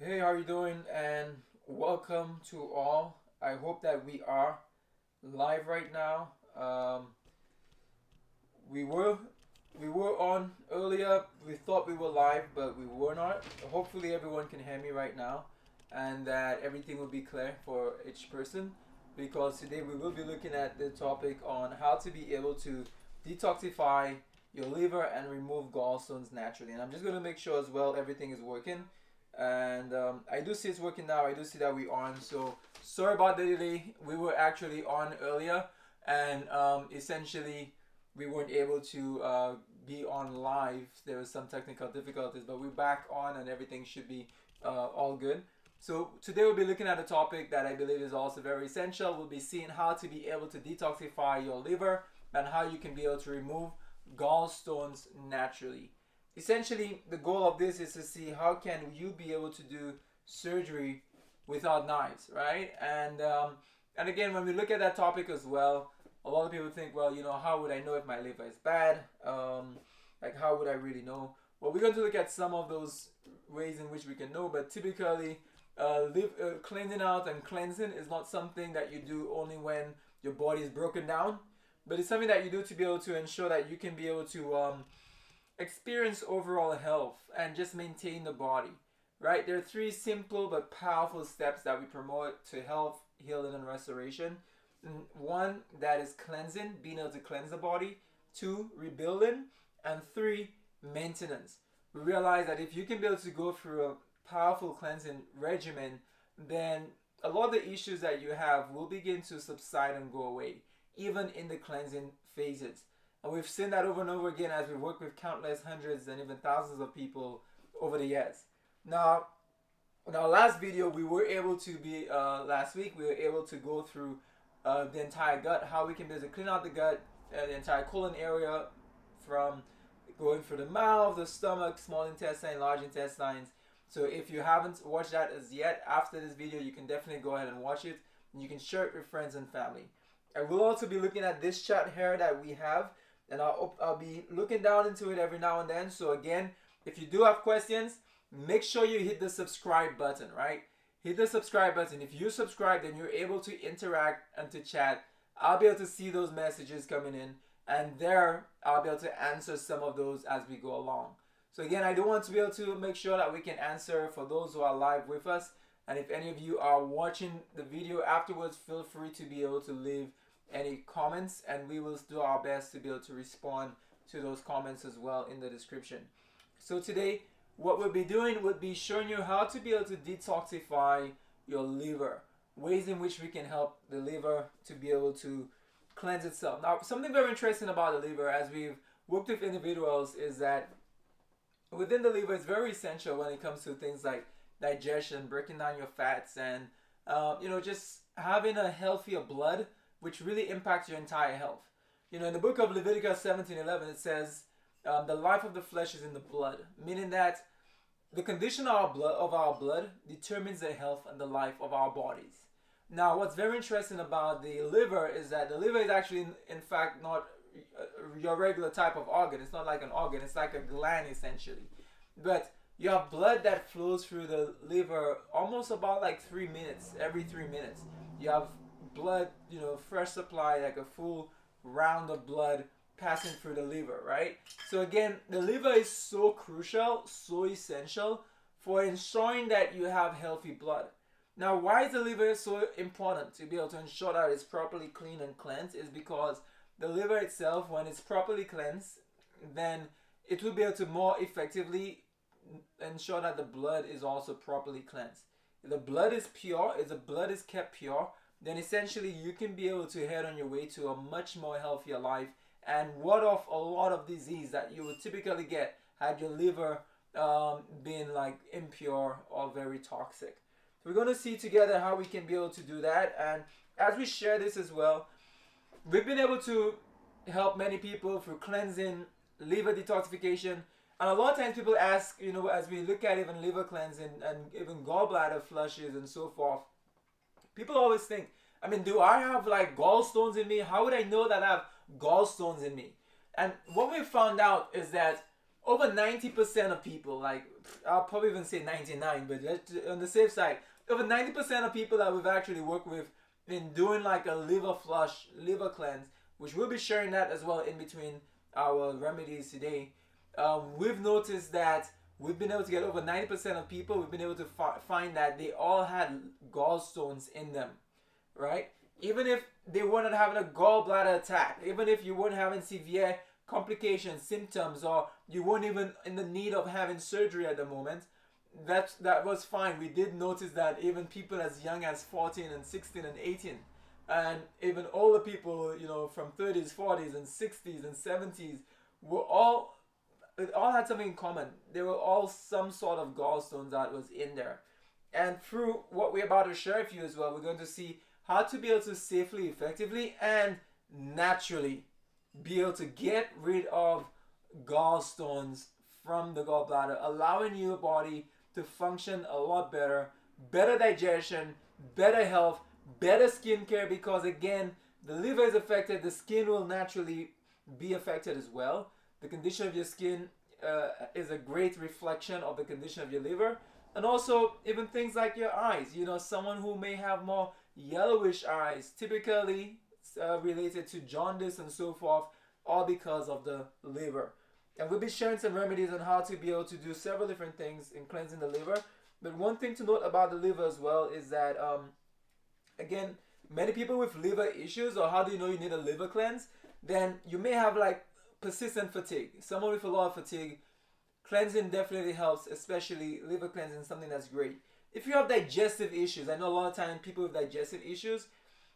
Hey, how are you doing? And welcome to all. I hope that we are live right now. We were we were on earlier. We thought we were live, but we were not. Hopefully, everyone can hear me right now, and that everything will be clear for each person. Because today we will be looking at the topic on how to be able to detoxify your liver and remove gallstones naturally. And I'm just going to make sure as well everything is working, and I do see it's working now. I do see that we're on. So sorry about the delay. We were actually on earlier, and essentially we weren't able to be on live. There was some technical difficulties, but we're back on, and everything should be all good. So today we'll be looking at a topic that I believe is also very essential. We'll be seeing how to be able to detoxify your liver and how you can be able to remove gallstones naturally. Essentially, the goal of this is to see how can you be able to do surgery without knives, right? And again, when we look at that topic as well, a lot of people think, well, how would I know if my liver is bad? Like, how would I really know? Well, we're going to look at some of those ways in which we can know, but typically, cleansing out and cleansing is not something that you do only when your body is broken down, but it's something that you do to be able to ensure that you can be able to experience overall health and just maintain the body, right? There are three simple but powerful steps that we promote to health, healing, and restoration. One, that is cleansing, being able to cleanse the body. Two, rebuilding. And three, maintenance. We realize that if you can be able to go through a powerful cleansing regimen, then a lot of the issues that you have will begin to subside and go away, even in the cleansing phases. And we've seen that over and over again as we work with countless hundreds and even thousands of people over the years. Now, in our last video, we were able to be, last week, we were able to go through the entire gut, how we can basically clean out the gut, the entire colon area, from going through the mouth, the stomach, small intestine, large intestines. So if you haven't watched that as yet, after this video, you can definitely go ahead and watch it. And you can share it with friends and family. I will also be looking at this chart here that we have, and I'll be looking down into it every now and then. So again, if you do have questions, make sure you hit the subscribe button, right? Hit the subscribe button. If you subscribe, then you're able to interact and to chat. I'll be able to see those messages coming in, and there I'll be able to answer some of those as we go along. So again, I do want to be able to make sure that we can answer for those who are live with us. And if any of you are watching the video afterwards, feel free to be able to leave any comments, and we will do our best to be able to respond to those comments as well in the description. So today, what we'll be doing would be showing you how to be able to detoxify your liver, ways in which we can help the liver to be able to cleanse itself. Now, something very interesting about the liver, as we've worked with individuals, is that within the liver, it's very essential when it comes to things like digestion, breaking down your fats, and just having a healthier blood, which really impacts your entire health. In the book of Leviticus 17:11, it says, the life of the flesh is in the blood, meaning that the condition of our blood determines the health and the life of our bodies. Now, what's very interesting about the liver is that the liver is actually, in fact, not your regular type of organ. It's not like an organ. It's like a gland, essentially. But you have blood that flows through the liver almost about like 3 minutes, every 3 minutes. You have blood, fresh supply, like a full round of blood passing through the liver, right? So again, the liver is so crucial, so essential for ensuring that you have healthy blood. Now, why is the liver so important to be able to ensure that it's properly clean and cleansed? Is because the liver itself, when it's properly cleansed, then it will be able to more effectively ensure that the blood is also properly cleansed. If the blood is pure, if the blood is kept pure, then essentially you can be able to head on your way to a much more healthier life and ward off a lot of disease that you would typically get had your liver been like impure or very toxic. So we're going to see together how we can be able to do that. And as we share this as well, we've been able to help many people through cleansing, liver detoxification. And a lot of times people ask, as we look at even liver cleansing and even gallbladder flushes and so forth, people always think, do I have like gallstones in me? How would I know that I have gallstones in me? And what we found out is that over 90% of people, like I'll probably even say 99, but on the safe side, over 90% of people that we've actually worked with in doing like a liver flush, liver cleanse, which we'll be sharing that as well in between our remedies today. We've noticed that we've been able to get over 90% of people, we've been able to find that they all had gallstones in them, right? Even if they weren't having a gallbladder attack, even if you weren't having severe complications, symptoms, or you weren't even in the need of having surgery at the moment, that was fine. We did notice that even people as young as 14 and 16 and 18, and even older people, you know, from 30s, 40s, and 60s and 70s, were all, it all had something in common. They were all some sort of gallstones that was in there. And through what we're about to share with you as well, we're going to see how to be able to safely, effectively, and naturally be able to get rid of gallstones from the gallbladder, allowing your body to function a lot better, better digestion, better health, better skincare, because again, the liver is affected, the skin will naturally be affected as well. The condition of your skin is a great reflection of the condition of your liver. And also even things like your eyes, you know, someone who may have more yellowish eyes, typically related to jaundice and so forth, all because of the liver. And we'll be sharing some remedies on how to be able to do several different things in cleansing the liver. But one thing to note about the liver as well is that, again, many people with liver issues, or how do you know you need a liver cleanse? Then you may have like persistent fatigue. Someone with a lot of fatigue, cleansing definitely helps, especially liver cleansing, something that's great. If you have digestive issues, I know a lot of times people with digestive issues,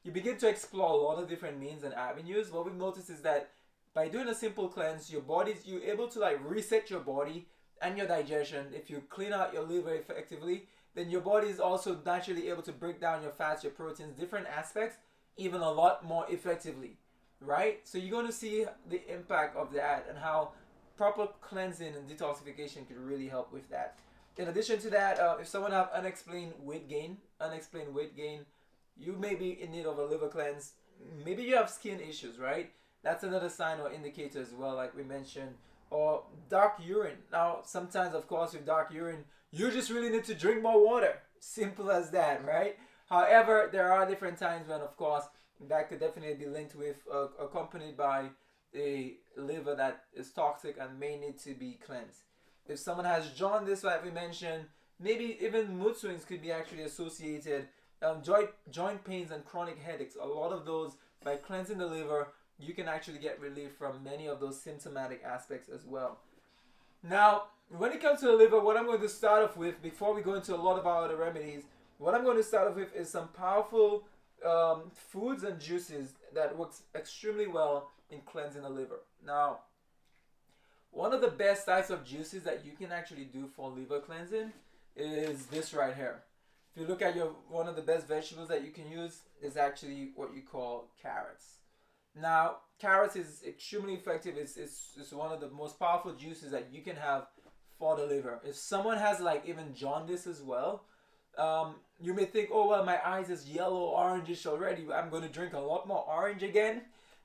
you begin to explore a lot of different means and avenues. What we've noticed is that by doing a simple cleanse, you're able to like reset your body and your digestion. If you clean out your liver effectively, then your body is also naturally able to break down your fats, your proteins, different aspects, even a lot more effectively, right? So you're going to see the impact of that and how proper cleansing and detoxification could really help with that. In addition to that, if someone have unexplained weight gain, you may be in need of a liver cleanse. Maybe you have skin issues, right? That's another sign or indicator as well, like we mentioned. Or dark urine. Now, sometimes, of course, with dark urine, you just really need to drink more water. Simple as that, right? However, there are different times when, of course, that could definitely be linked with, accompanied by a liver that is toxic and may need to be cleansed. If someone has jaundice, like we mentioned, maybe even mood swings could be actually associated. Joint pains and chronic headaches, a lot of those, by cleansing the liver, you can actually get relief from many of those symptomatic aspects as well. Now, when it comes to the liver, what I'm going to start off with, before we go into a lot of our other remedies, what I'm going to start off with is some powerful foods and juices that works extremely well in cleansing the liver. Now, one of the best types of juices that you can actually do for liver cleansing is this right here. If you look at one of the best vegetables that you can use is actually what you call carrots. Now, carrots is extremely effective. It's one of the most powerful juices that you can have for the liver. If someone has like even jaundice as well, you may think, oh well, my eyes is yellow, orangish already, I'm going to drink a lot more orange again.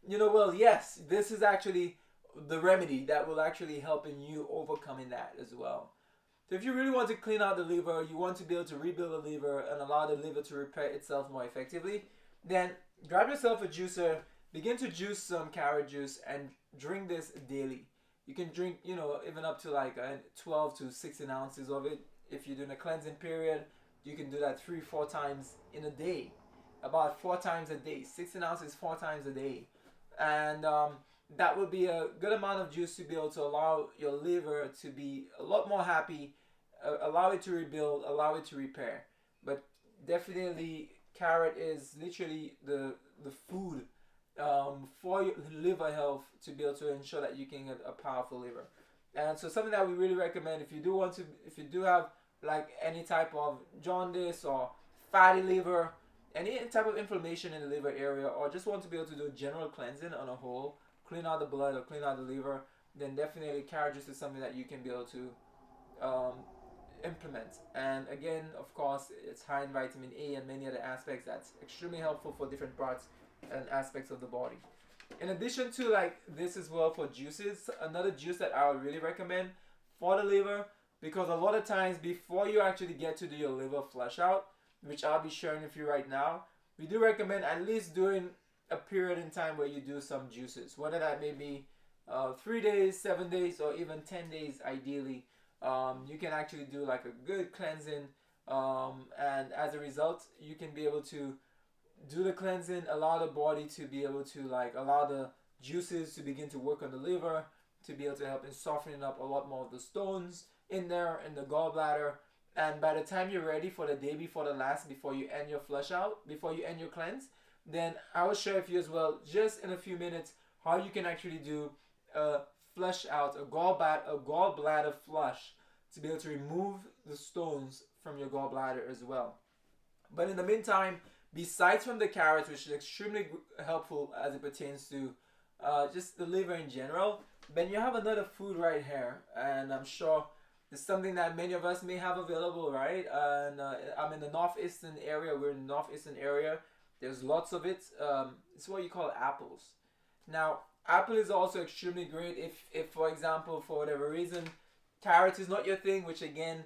You know, well, yes, this is actually the remedy that will actually help in you overcoming that as well. So if you really want to clean out the liver, you want to be able to rebuild the liver and allow the liver to repair itself more effectively, then grab yourself a juicer, begin to juice some carrot juice and drink this daily. You can drink, you know, even up to like 12 to 16 ounces of it. If you're doing a cleansing period, you can do that 3-4 times in a day. About 4 times a day. 16 ounces 4 times a day. And that would be a good amount of juice to be able to allow your liver to be a lot more happy, allow it to rebuild, allow it to repair. But definitely carrot is literally the food for your liver health, to be able to ensure that you can get a powerful liver. And so something that we really recommend, if you do have like any type of jaundice or fatty liver, any type of inflammation in the liver area, or just want to be able to do general cleansing on a whole, clean out the blood or clean out the liver, then definitely carrot juice is something that you can be able to implement. And again, of course, it's high in vitamin A and many other aspects that's extremely helpful for different parts and aspects of the body. in addition to like this as well for juices, another juice that I would really recommend for the liver, because a lot of times before you actually get to do your liver flush out, which I'll be sharing with you right now, we do recommend at least doing a period in time where you do some juices, whether that may be 3 days, 7 days, or even 10 days ideally. You can actually do like a good cleansing, and as a result, you can be able to do the cleansing, allow the body to be able to like allow the juices to begin to work on the liver, to be able to help in softening up a lot more of the stones in there in the gallbladder. And by the time you're ready for the day before the last, before you end your flush out, before you end your cleanse, then I will share with you as well, just in a few minutes, how you can actually do a flush out, a gallbladder flush, to be able to remove the stones from your gallbladder as well. But in the meantime, besides from the carrots, which is extremely helpful as it pertains to just the liver in general, then you have another food right here, and I'm sure it's something that many of us may have available, right? And I'm in the northeastern area. We're in the northeastern area. There's lots of it. It's what you call apples. Now, apple is also extremely great if for example, for whatever reason, carrot is not your thing, which again,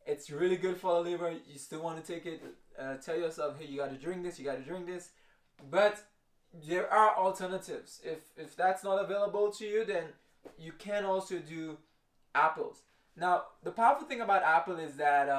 it's really good for the liver. You still want to take it. Tell yourself, hey, you got to drink this. You got to drink this. But there are alternatives. If that's not available to you, then you can also do apples. Now, the powerful thing about apple is that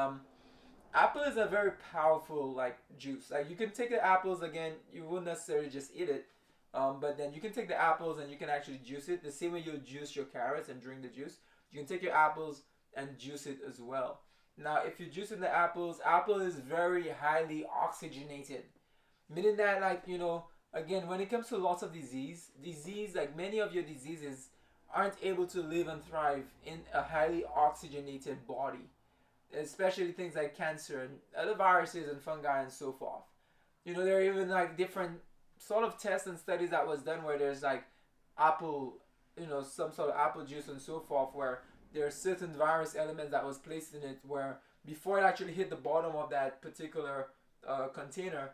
apple is a very powerful like juice. Like you can take the apples again. You wouldn't necessarily just eat it, but then you can take the apples and you can actually juice it the same way you juice your carrots and drink the juice. You can take your apples and juice it as well. Now, if you're juicing the apples, apple is very highly oxygenated, meaning that like again, when it comes to lots of disease like many of your diseases aren't able to live and thrive in a highly oxygenated body, especially things like cancer and other viruses and fungi and so forth. There are even like different sort of tests and studies that was done where there's like apple, some sort of apple juice and so forth, where there are certain virus elements that was placed in it where before it actually hit the bottom of that particular container,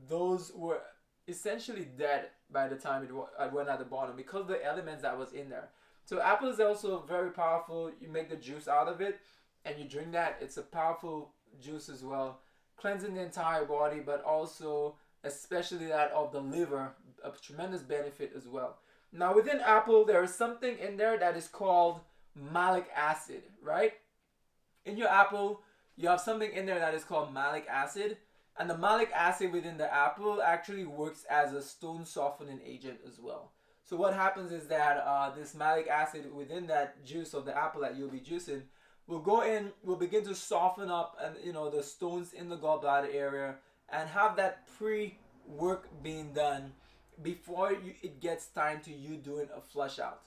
those were essentially dead by the time it went at the bottom because of the elements that was in there. So apple is also very powerful. You make the juice out of it and you drink that. It's a powerful juice as well, cleansing the entire body, but also especially that of the liver, a tremendous benefit as well. Now within apple, there is something in there that is called malic acid, right? In your apple, you have something in there that is called malic acid, and the malic acid within the apple actually works as a stone softening agent as well. So what happens is that this malic acid within that juice of the apple that you'll be juicing will go in, will begin to soften up and the stones in the gallbladder area, and have that pre-work being done before it gets time to you doing a flush out.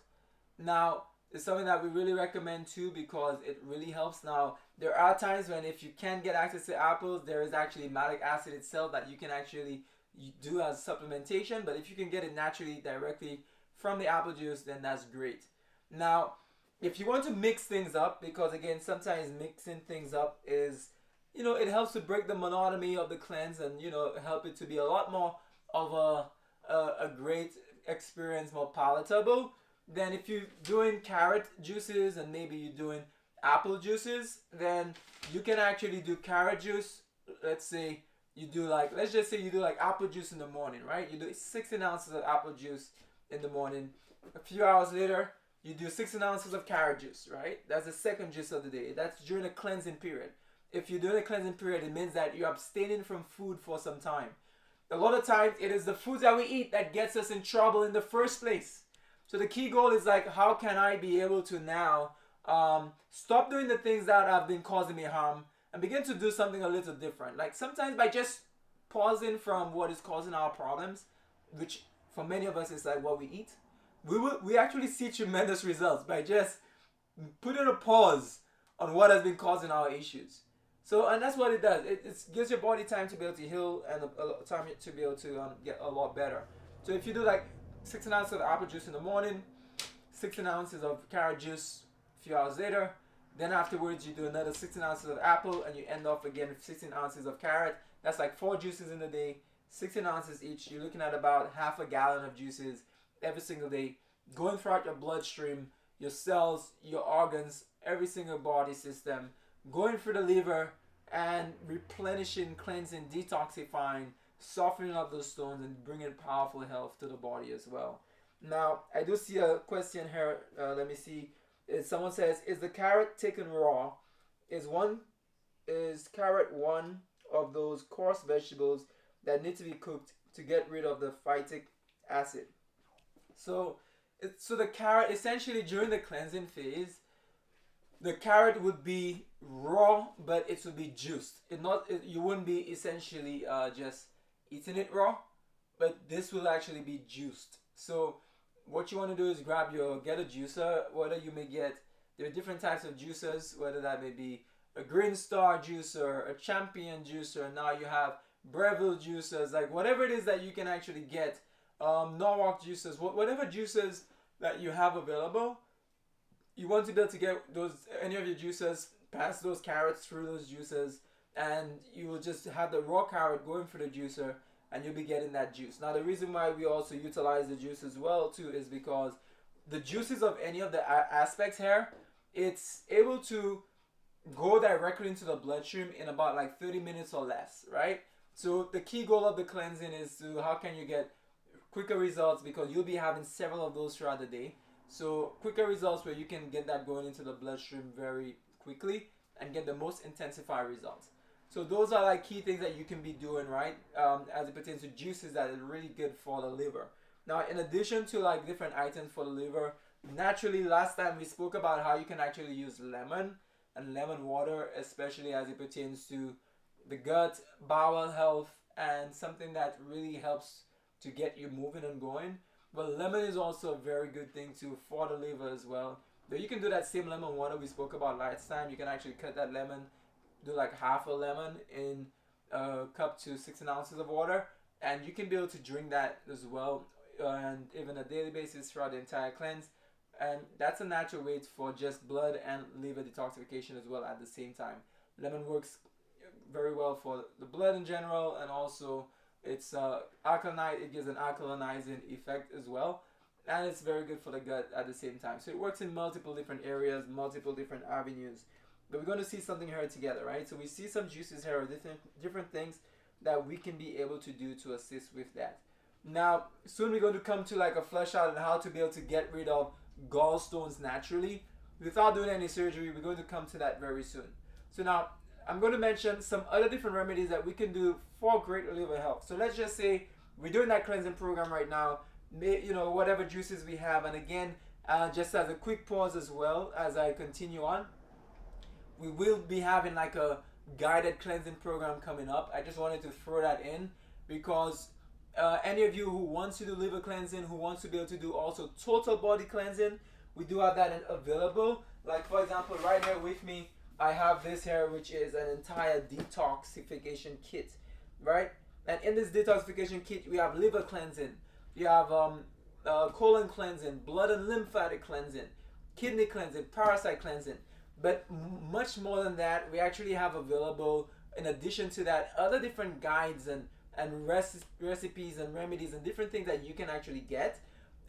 Now, it's something that we really recommend too because it really helps. Now, there are times when if you can't get access to apples, there is actually malic acid itself that you can actually do as supplementation, but if you can get it naturally directly from the apple juice, then that's great. Now, if you want to mix things up, because again, sometimes mixing things up is, it helps to break the monotony of the cleanse and, help it to be a lot more of a great experience, more palatable. Then if you're doing carrot juices and maybe you're doing apple juices, then you can actually do carrot juice. Let's say you do let's just say you do like apple juice in the morning, right? You do 16 ounces of apple juice in the morning. A few hours later, you do 16 ounces of carrot juice, right? That's the second juice of the day. That's during a cleansing period. If you're doing a cleansing period, it means that you're abstaining from food for some time. A lot of times, it is the foods that we eat that gets us in trouble in the first place. So the key goal is how can I be able to now stop doing the things that have been causing me harm and begin to do something a little different. Like sometimes by just pausing from what is causing our problems, which for many of us is like what we eat, we actually see tremendous results by just putting a pause on what has been causing our issues. So, and that's what it does. It gives your body time to be able to heal and a time to be able to get a lot better. So if you do 16 ounces of apple juice in the morning, 16 ounces of carrot juice a few hours later, then afterwards you do another 16 ounces of apple and you end off again with 16 ounces of carrot. That's like 4 juices in a day, 16 ounces each. You're looking at about half a gallon of juices every single day, going throughout your bloodstream, your cells, your organs, every single body system, going through the liver and replenishing, cleansing, detoxifying, softening up those stones and bringing powerful health to the body as well. Now, I do see a question here. Let me see. Someone says, "Is the carrot taken raw? Is one is carrot one of those coarse vegetables that need to be cooked to get rid of the phytic acid?" So, so the carrot essentially during the cleansing phase, the carrot would be raw, but it would be juiced. You wouldn't be essentially just eating it raw, but this will actually be juiced. So what you want to do is get a juicer, whether you may get, there are different types of juicers, whether that may be a Green Star juicer, a Champion juicer, now you have Breville juicers, like whatever it is that you can actually get, Norwalk juicers, whatever juicers that you have available, you want to be able to get any of your juicers, pass those carrots through those juicers, and you will just have the raw carrot going through the juicer, and you'll be getting that juice. Now, the reason why we also utilize the juice as well too is because the juices of any of the aspects here, it's able to go directly into the bloodstream in about like 30 minutes or less, right? So the key goal of the cleansing is to how can you get quicker results, because you'll be having several of those throughout the day. So quicker results where you can get that going into the bloodstream very quickly and get the most intensified results. So those are like key things that you can be doing, right? As it pertains to juices that is really good for the liver. Now, in addition to like different items for the liver, naturally last time we spoke about how you can actually use lemon and lemon water, especially as it pertains to the gut, bowel health, and something that really helps to get you moving and going. But lemon is also a very good thing too for the liver as well. But you can do that same lemon water we spoke about last time. You can actually cut that lemon, do like half a lemon in a cup to 16 ounces of water, and you can be able to drink that as well, and even a daily basis throughout the entire cleanse. And that's a natural way for just blood and liver detoxification as well at the same time. Lemon works very well for the blood in general, and also it's alkaline. It gives an alkalinizing effect as well, and it's very good for the gut at the same time. So it works in multiple different areas, multiple different avenues. But we're going to see something here together, right? So we see some juices here, different things that we can be able to do to assist with that. Now, soon we're going to come to like a flesh out on how to be able to get rid of gallstones naturally without doing any surgery. We're going to come to that very soon. So now, I'm going to mention some other different remedies that we can do for great liver health. So let's just say we're doing that cleansing program right now, whatever juices we have. And again, just as a quick pause as well as I continue on, we will be having like a guided cleansing program coming up. I just wanted to throw that in because any of you who wants to do liver cleansing, who wants to be able to do also total body cleansing, we do have that available. Like for example, right here with me, I have this here, which is an entire detoxification kit, right? And in this detoxification kit, we have liver cleansing, you have colon cleansing, blood and lymphatic cleansing, kidney cleansing, parasite cleansing. But much more than that, we actually have available, in addition to that, other different guides and recipes and remedies and different things that you can actually get.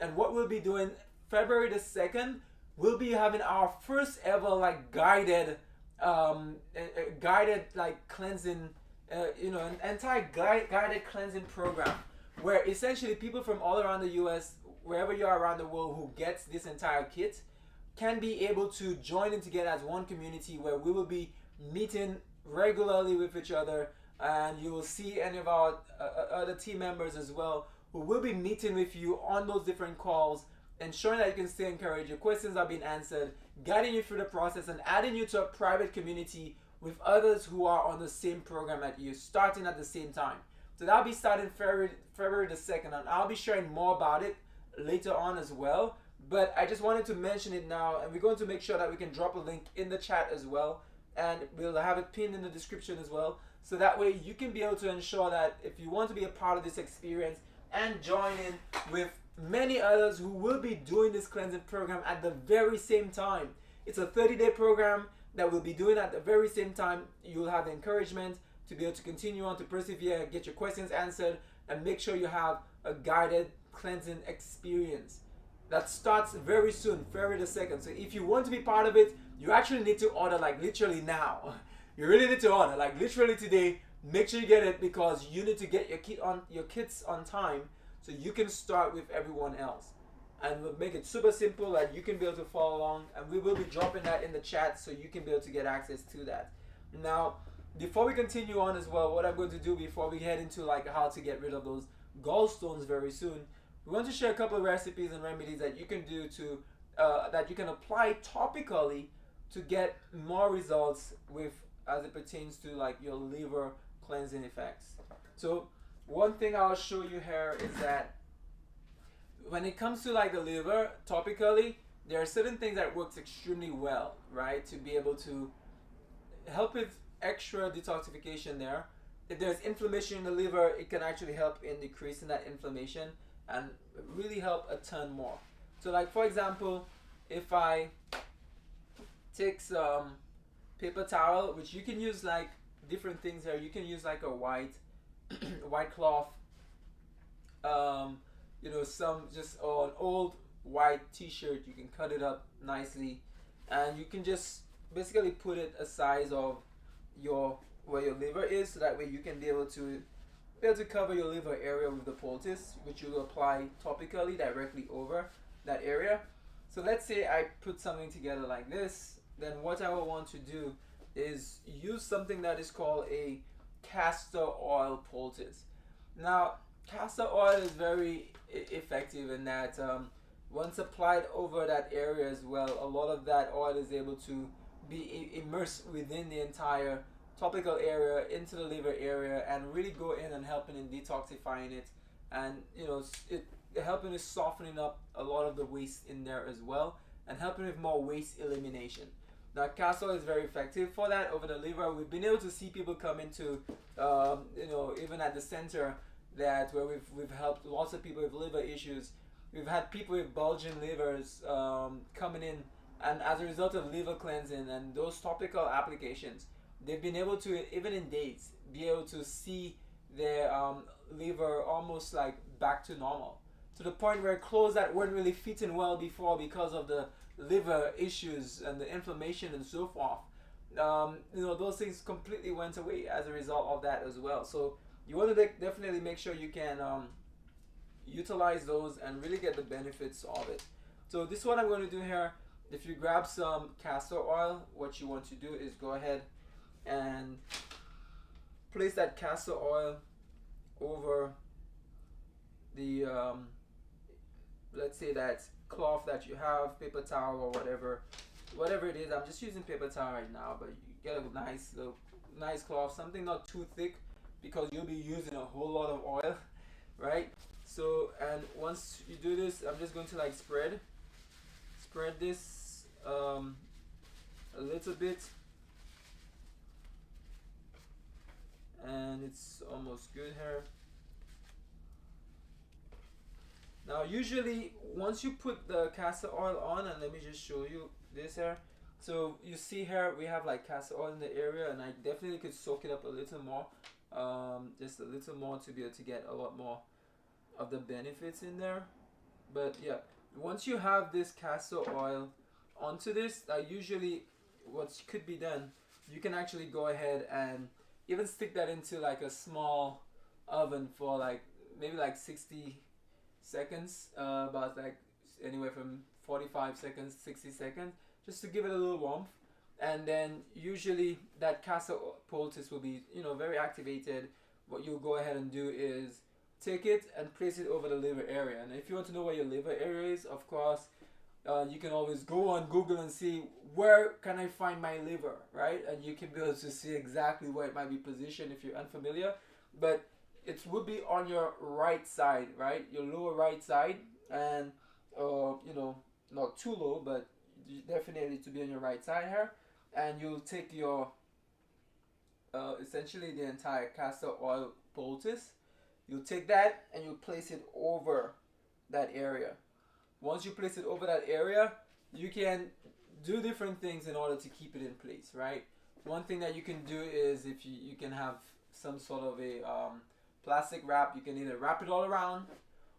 And what we'll be doing February the 2nd, we'll be having our first ever like guided like cleansing, an entire guided cleansing program where essentially people from all around the US, wherever you are around the world, who gets this entire kit can be able to join in together as one community where we will be meeting regularly with each other, and you will see any of our other team members as well who will be meeting with you on those different calls, ensuring that you can stay encouraged, your questions are being answered, guiding you through the process, and adding you to a private community with others who are on the same program at you, starting at the same time. So that'll be starting February the 2nd, and I'll be sharing more about it later on as well. But I just wanted to mention it now, and we're going to make sure that we can drop a link in the chat as well, and we'll have it pinned in the description as well, so that way you can be able to ensure that if you want to be a part of this experience and join in with many others who will be doing this cleansing program at the very same time. It's a 30-day program that we'll be doing at the very same time. You'll have the encouragement to be able to continue on, to persevere, get your questions answered, and make sure you have a guided cleansing experience that starts very soon, February the 2nd. So if you want to be part of it, you actually need to order like literally now. You really need to order like literally today. Make sure you get it because you need to get your kids on time so you can start with everyone else. And we'll make it super simple that you can be able to follow along, and we will be dropping that in the chat so you can be able to get access to that. Now, before we continue on as well, what I'm going to do before we head into like how to get rid of those gallstones very soon, we want to share a couple of recipes and remedies that you can do to that you can apply topically to get more results with as it pertains to like your liver cleansing effects. So one thing I'll show you here is that when it comes to like the liver topically, there are certain things that works extremely well, right? To be able to help with extra detoxification there. If there's inflammation in the liver, it can actually help in decreasing that inflammation and really help a ton more. So like for example, if I take some paper towel, which you can use like different things here. You can use like a white white cloth, you know, some just an old white t-shirt. You can cut it up nicely and you can just basically put it a size of your where your liver is, so that way you can be able to cover your liver area with the poultice, which you will apply topically directly over that area. So let's say I put something together like this, then what I will want to do is use something that is called a castor oil poultice. Now, castor oil is very effective in that once applied over that area as well, a lot of that oil is able to be immersed within the entire topical area into the liver area and really go in and helping in detoxifying it, and you know, it helping with softening up a lot of the waste in there as well, and helping with more waste elimination. Now, castor is very effective for that over the liver. We've been able to see people come into, you know, even at the center, that where we've helped lots of people with liver issues. We've had people with bulging livers coming in, and as a result of liver cleansing and those topical applications, they've been able to, even in days, be able to see their liver almost like back to normal, to the point where clothes that weren't really fitting well before because of the liver issues and the inflammation and so forth, you know, those things completely went away as a result of that as well. So you want to definitely make sure you can utilize those and really get the benefits of it. So this is what I'm going to do here. If you grab some castor oil, what you want to do is go ahead and place that castor oil over the let's say that cloth that you have, paper towel or whatever it is. I'm just using paper towel right now, but you get a nice cloth, something not too thick because you'll be using a whole lot of oil, right? So, and once you do this, I'm just going to like spread this a little bit, and it's almost good here. Now usually once you put the castor oil on, and let me just show you this here. So you see here we have like castor oil in the area, and I definitely could soak it up a little more, just a little more to be able to get a lot more of the benefits in there. But yeah, once you have this castor oil onto this, usually what could be done, you can actually go ahead and even stick that into like a small oven for like maybe like 60 seconds, about like anywhere from 45 seconds 60 seconds, just to give it a little warmth. And then usually that castor poultice will be, you know, very activated. What you'll go ahead and do is take it and place it over the liver area. And if you want to know where your liver area is, of course, you can always go on Google and see where can I find my liver, right? And you can be able to see exactly where it might be positioned if you're unfamiliar. But it would be on your right side, right? Your lower right side, and you know, not too low, but definitely to be on your right side here. And you'll take your essentially the entire castor oil poultice. You'll take that and you'll place it over that area. Once you place it over that area, you can do different things in order to keep it in place, right? One thing that you can do is, if you can have some sort of a plastic wrap, you can either wrap it all around,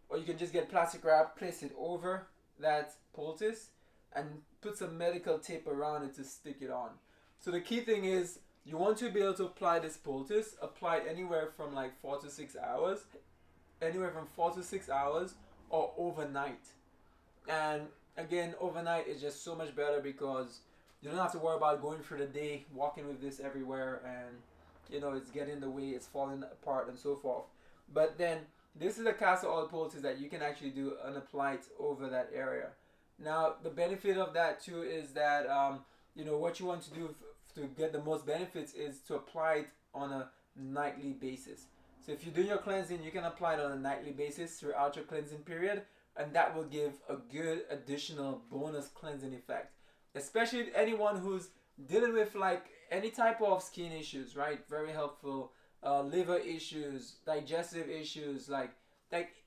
or you can just get plastic wrap, place it over that poultice, and put some medical tape around it to stick it on. So the key thing is you want to be able to apply this poultice, apply it anywhere from like 4 to 6 hours, or overnight. And again, overnight is just so much better because you don't have to worry about going through the day walking with this everywhere, and it's getting in the way, it's falling apart and so forth. But then this is a castor oil poultice that you can actually do and apply it over that area. Now the benefit of that too is that what you want to do to get the most benefits is to apply it on a nightly basis. So if you're doing your cleansing, you can apply it on a nightly basis throughout your cleansing period, and that will give a good additional bonus cleansing effect. Especially anyone who's dealing with like any type of skin issues, right? Very helpful. Liver issues, digestive issues, like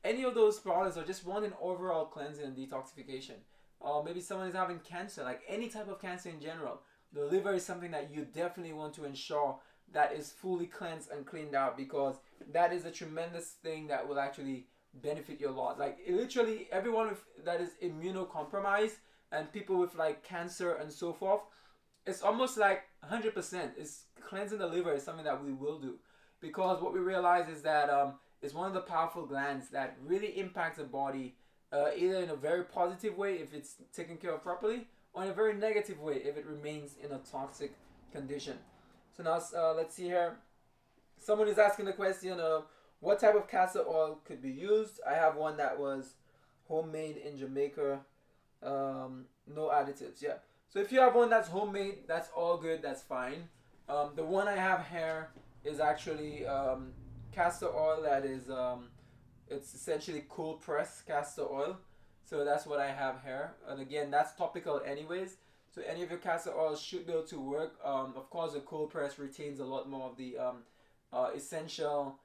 any of those products, or just wanting overall cleansing and detoxification. Or maybe someone is having cancer, like any type of cancer in general. The liver is something that you definitely want to ensure that is fully cleansed and cleaned out, because that is a tremendous thing that will actually benefit you a lot. Like literally everyone that is immunocompromised and people with like cancer and so forth, it's almost like 100%. It's cleansing the liver is something that we will do, because what we realize is that it's one of the powerful glands that really impacts the body, either in a very positive way if it's taken care of properly, or in a very negative way if it remains in a toxic condition. So now let's see here. Someone is asking the question of what type of castor oil could be used. I have one that was homemade in Jamaica, no additives. Yeah. So if you have one that's homemade, that's all good. That's fine. The one I have here is actually castor oil that is it's essentially cold pressed castor oil. So that's what I have here, and again, that's topical anyways. So any of your castor oils should be able to work. Of course, the cold press retains a lot more of the essential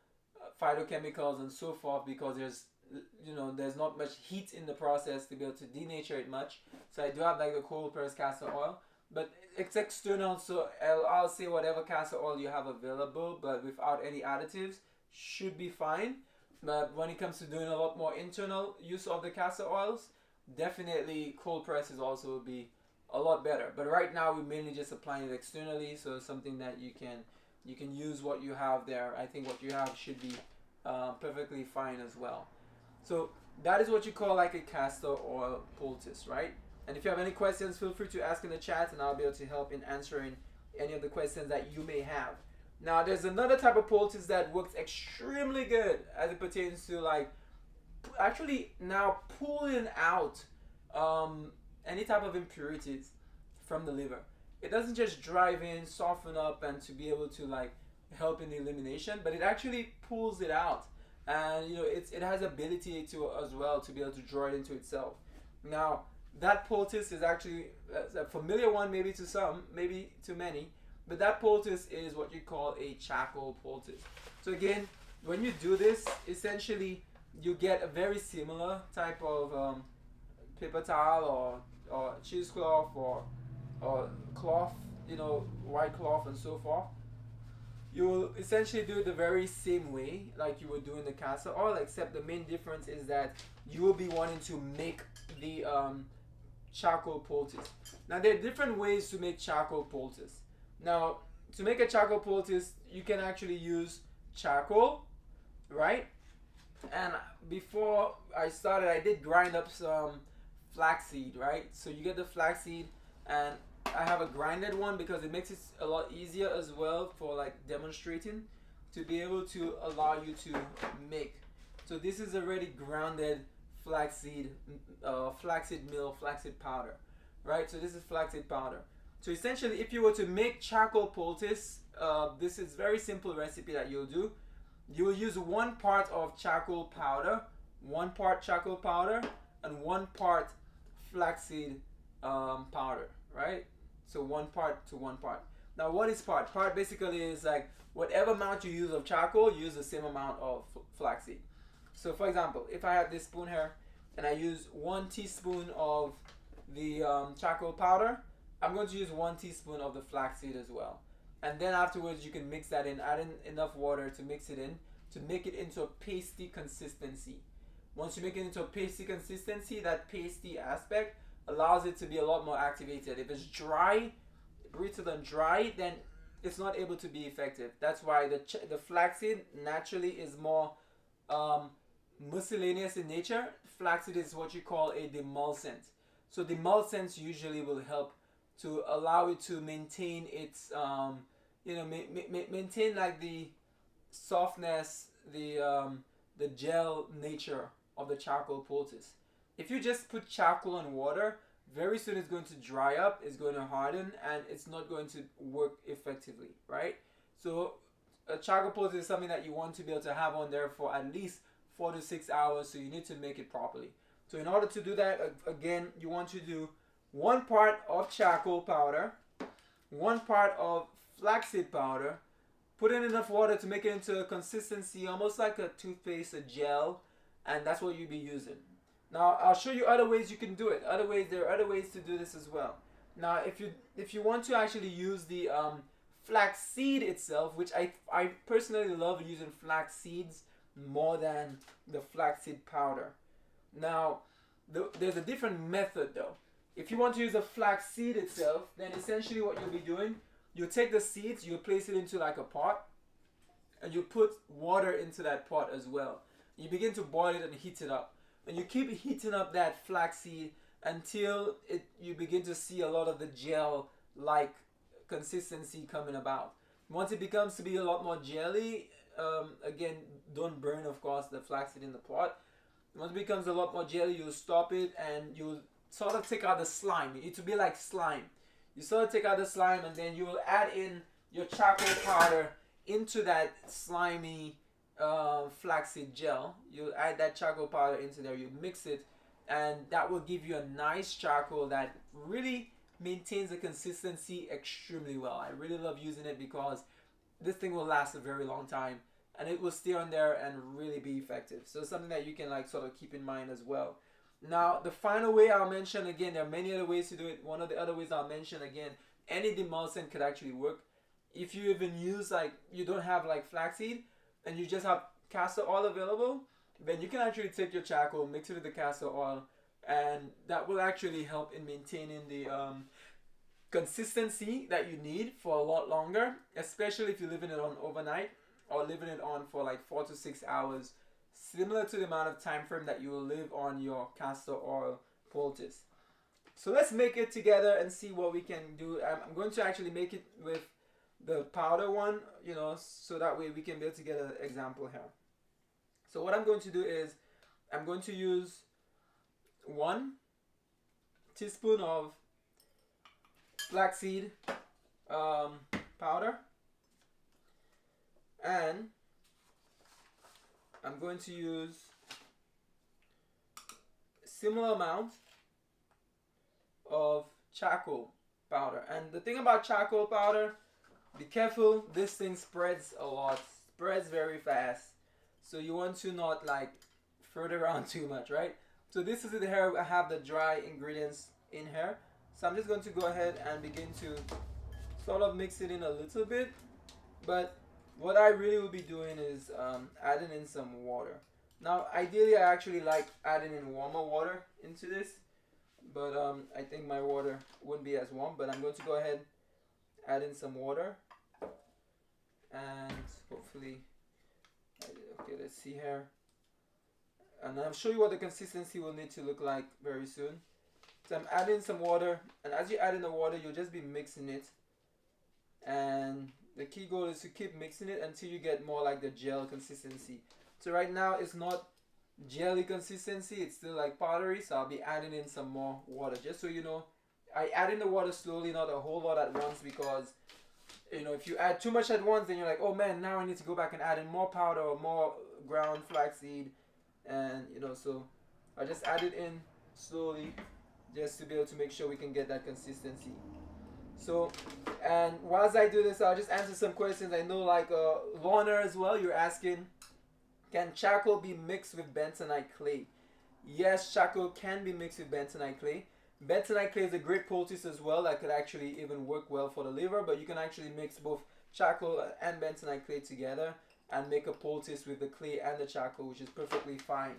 phytochemicals and so forth, because there's not much heat in the process to be able to denature it much. So I do have like the cold press castor oil, but it's external. So I'll say whatever castor oil you have available, but without any additives, should be fine. But when it comes to doing a lot more internal use of the castor oils, definitely cold presses also will be a lot better. But right now we're mainly just applying it externally, so it's something that you can use what you have there. I think what you have should be perfectly fine as well. So that is what you call like a castor oil poultice, right? And if you have any questions, feel free to ask in the chat, and I'll be able to help in answering any of the questions that you may have. Now, there's another type of poultice that works extremely good as it pertains to like actually now pulling out any type of impurities from the liver. It doesn't just drive in, soften up, and to be able to like help in the elimination, but it actually pulls it out, and it has ability to as well to be able to draw it into itself. Now, that poultice is actually a familiar one, maybe to some, maybe to many. But that poultice is what you call a charcoal poultice. So again, when you do this, essentially you get a very similar type of paper towel or cheesecloth or cloth, white cloth and so forth. You will essentially do it the very same way like you would do in the castor oil, except the main difference is that you will be wanting to make the charcoal poultice. Now there are different ways to make charcoal poultice. Now, to make a charcoal poultice, you can actually use charcoal, right? And before I started, I did grind up some flaxseed, right? So you get the flaxseed, and I have a grinded one because it makes it a lot easier as well for like demonstrating, to be able to allow you to make. So this is already grounded flaxseed meal, flaxseed powder, right? So this is flaxseed powder. So essentially, if you were to make charcoal poultice, this is very simple recipe that you'll do. You will use 1 part of charcoal powder, 1 part charcoal powder, and 1 part flaxseed powder, right? So 1 part to 1 part. Now, what is part? Part basically is like whatever amount you use of charcoal, use the same amount of flaxseed. So for example, if I have this spoon here and I use 1 teaspoon of the charcoal powder, I'm going to use 1 teaspoon of the flaxseed as well. And then afterwards you can mix that in, add in enough water to mix it in, to make it into a pasty consistency. Once you make it into a pasty consistency, that pasty aspect allows it to be a lot more activated. If it's dry, brittle and dry, then it's not able to be effective. That's why the flaxseed naturally is more miscellaneous in nature. Flaxseed is what you call a demulcent. So demulcents usually will help to allow it to maintain its maintain like the softness, the gel nature of the charcoal poultice. If you just put charcoal and water, very soon it's going to dry up, it's going to harden, and it's not going to work effectively, right? So a charcoal poultice is something that you want to be able to have on there for at least 4 to 6 hours, so you need to make it properly. So in order to do that, again, you want to do 1 part of charcoal powder, 1 part of flaxseed powder, put in enough water to make it into a consistency almost like a toothpaste, a gel, and that's what you'll be using. Now I'll show you other ways you can do it. There are other ways to do this as well. Now if you want to actually use the flaxseed itself, which I personally love using flax seeds more than the flaxseed powder. Now there's a different method though. If you want to use the flax seed itself, then essentially what you'll be doing, you take the seeds, you place it into like a pot, and you put water into that pot as well. You begin to boil it and heat it up. And you keep heating up that flaxseed until you begin to see a lot of the gel-like consistency coming about. Once it becomes to be a lot more jelly, again, don't burn, of course, the flaxseed in the pot. Once it becomes a lot more jelly, you'll stop it and you'll sort of take out the slime. It will be like slime. You sort of take out the slime and then you will add in your charcoal powder into that slimy flaxseed gel. You'll add that charcoal powder into there, you mix it, and that will give you a nice charcoal that really maintains the consistency extremely well. I really love using it because this thing will last a very long time and it will stay on there and really be effective. So it's something that you can like sort of keep in mind as well. Now the final way I'll mention, again, there are many other ways to do it. One of the other ways I'll mention, again, any demulcent could actually work. If you even use like, you don't have like flaxseed and you just have castor oil available, then you can actually take your charcoal, mix it with the castor oil, and that will actually help in maintaining the consistency that you need for a lot longer, especially if you're leaving it on overnight or leaving it on for like 4 to 6 hours, similar to the amount of time frame that you will live on your castor oil poultice. So let's make it together and see what we can do. I'm going to actually make it with the powder one, so that way we can be able to get an example here. So what I'm going to do is I'm going to use 1 teaspoon of flaxseed powder, and I'm going to use a similar amount of charcoal powder. And the thing about charcoal powder, be careful, this thing spreads a lot, spreads very fast. So you want to not like further around too much, right? So this is it here. I have the dry ingredients in here. So I'm just going to go ahead and begin to sort of mix it in a little bit. But what I really will be doing is adding in some water. Now ideally I actually like adding in warmer water into this, but I think my water wouldn't be as warm. But I'm going to go ahead, add in some water, and hopefully, okay, let's see here, and I'll show you what the consistency will need to look like very soon. So I'm adding some water, and as you add in the water, you'll just be mixing it, and the key goal is to keep mixing it until you get more like the gel consistency. So right now it's not jelly consistency, it's still like powdery, so I'll be adding in some more water. Just so you know, I add in the water slowly, not a whole lot at once, because if you add too much at once, then you're like, oh man, now I need to go back and add in more powder or more ground flaxseed, and so I just add it in slowly just to be able to make sure we can get that consistency. So, and whilst I do this, I'll just answer some questions. I know, like Lorna as well, you're asking, can charcoal be mixed with bentonite clay? Yes, charcoal can be mixed with bentonite clay. Bentonite clay is a great poultice as well that could actually even work well for the liver, but you can actually mix both charcoal and bentonite clay together and make a poultice with the clay and the charcoal, which is perfectly fine.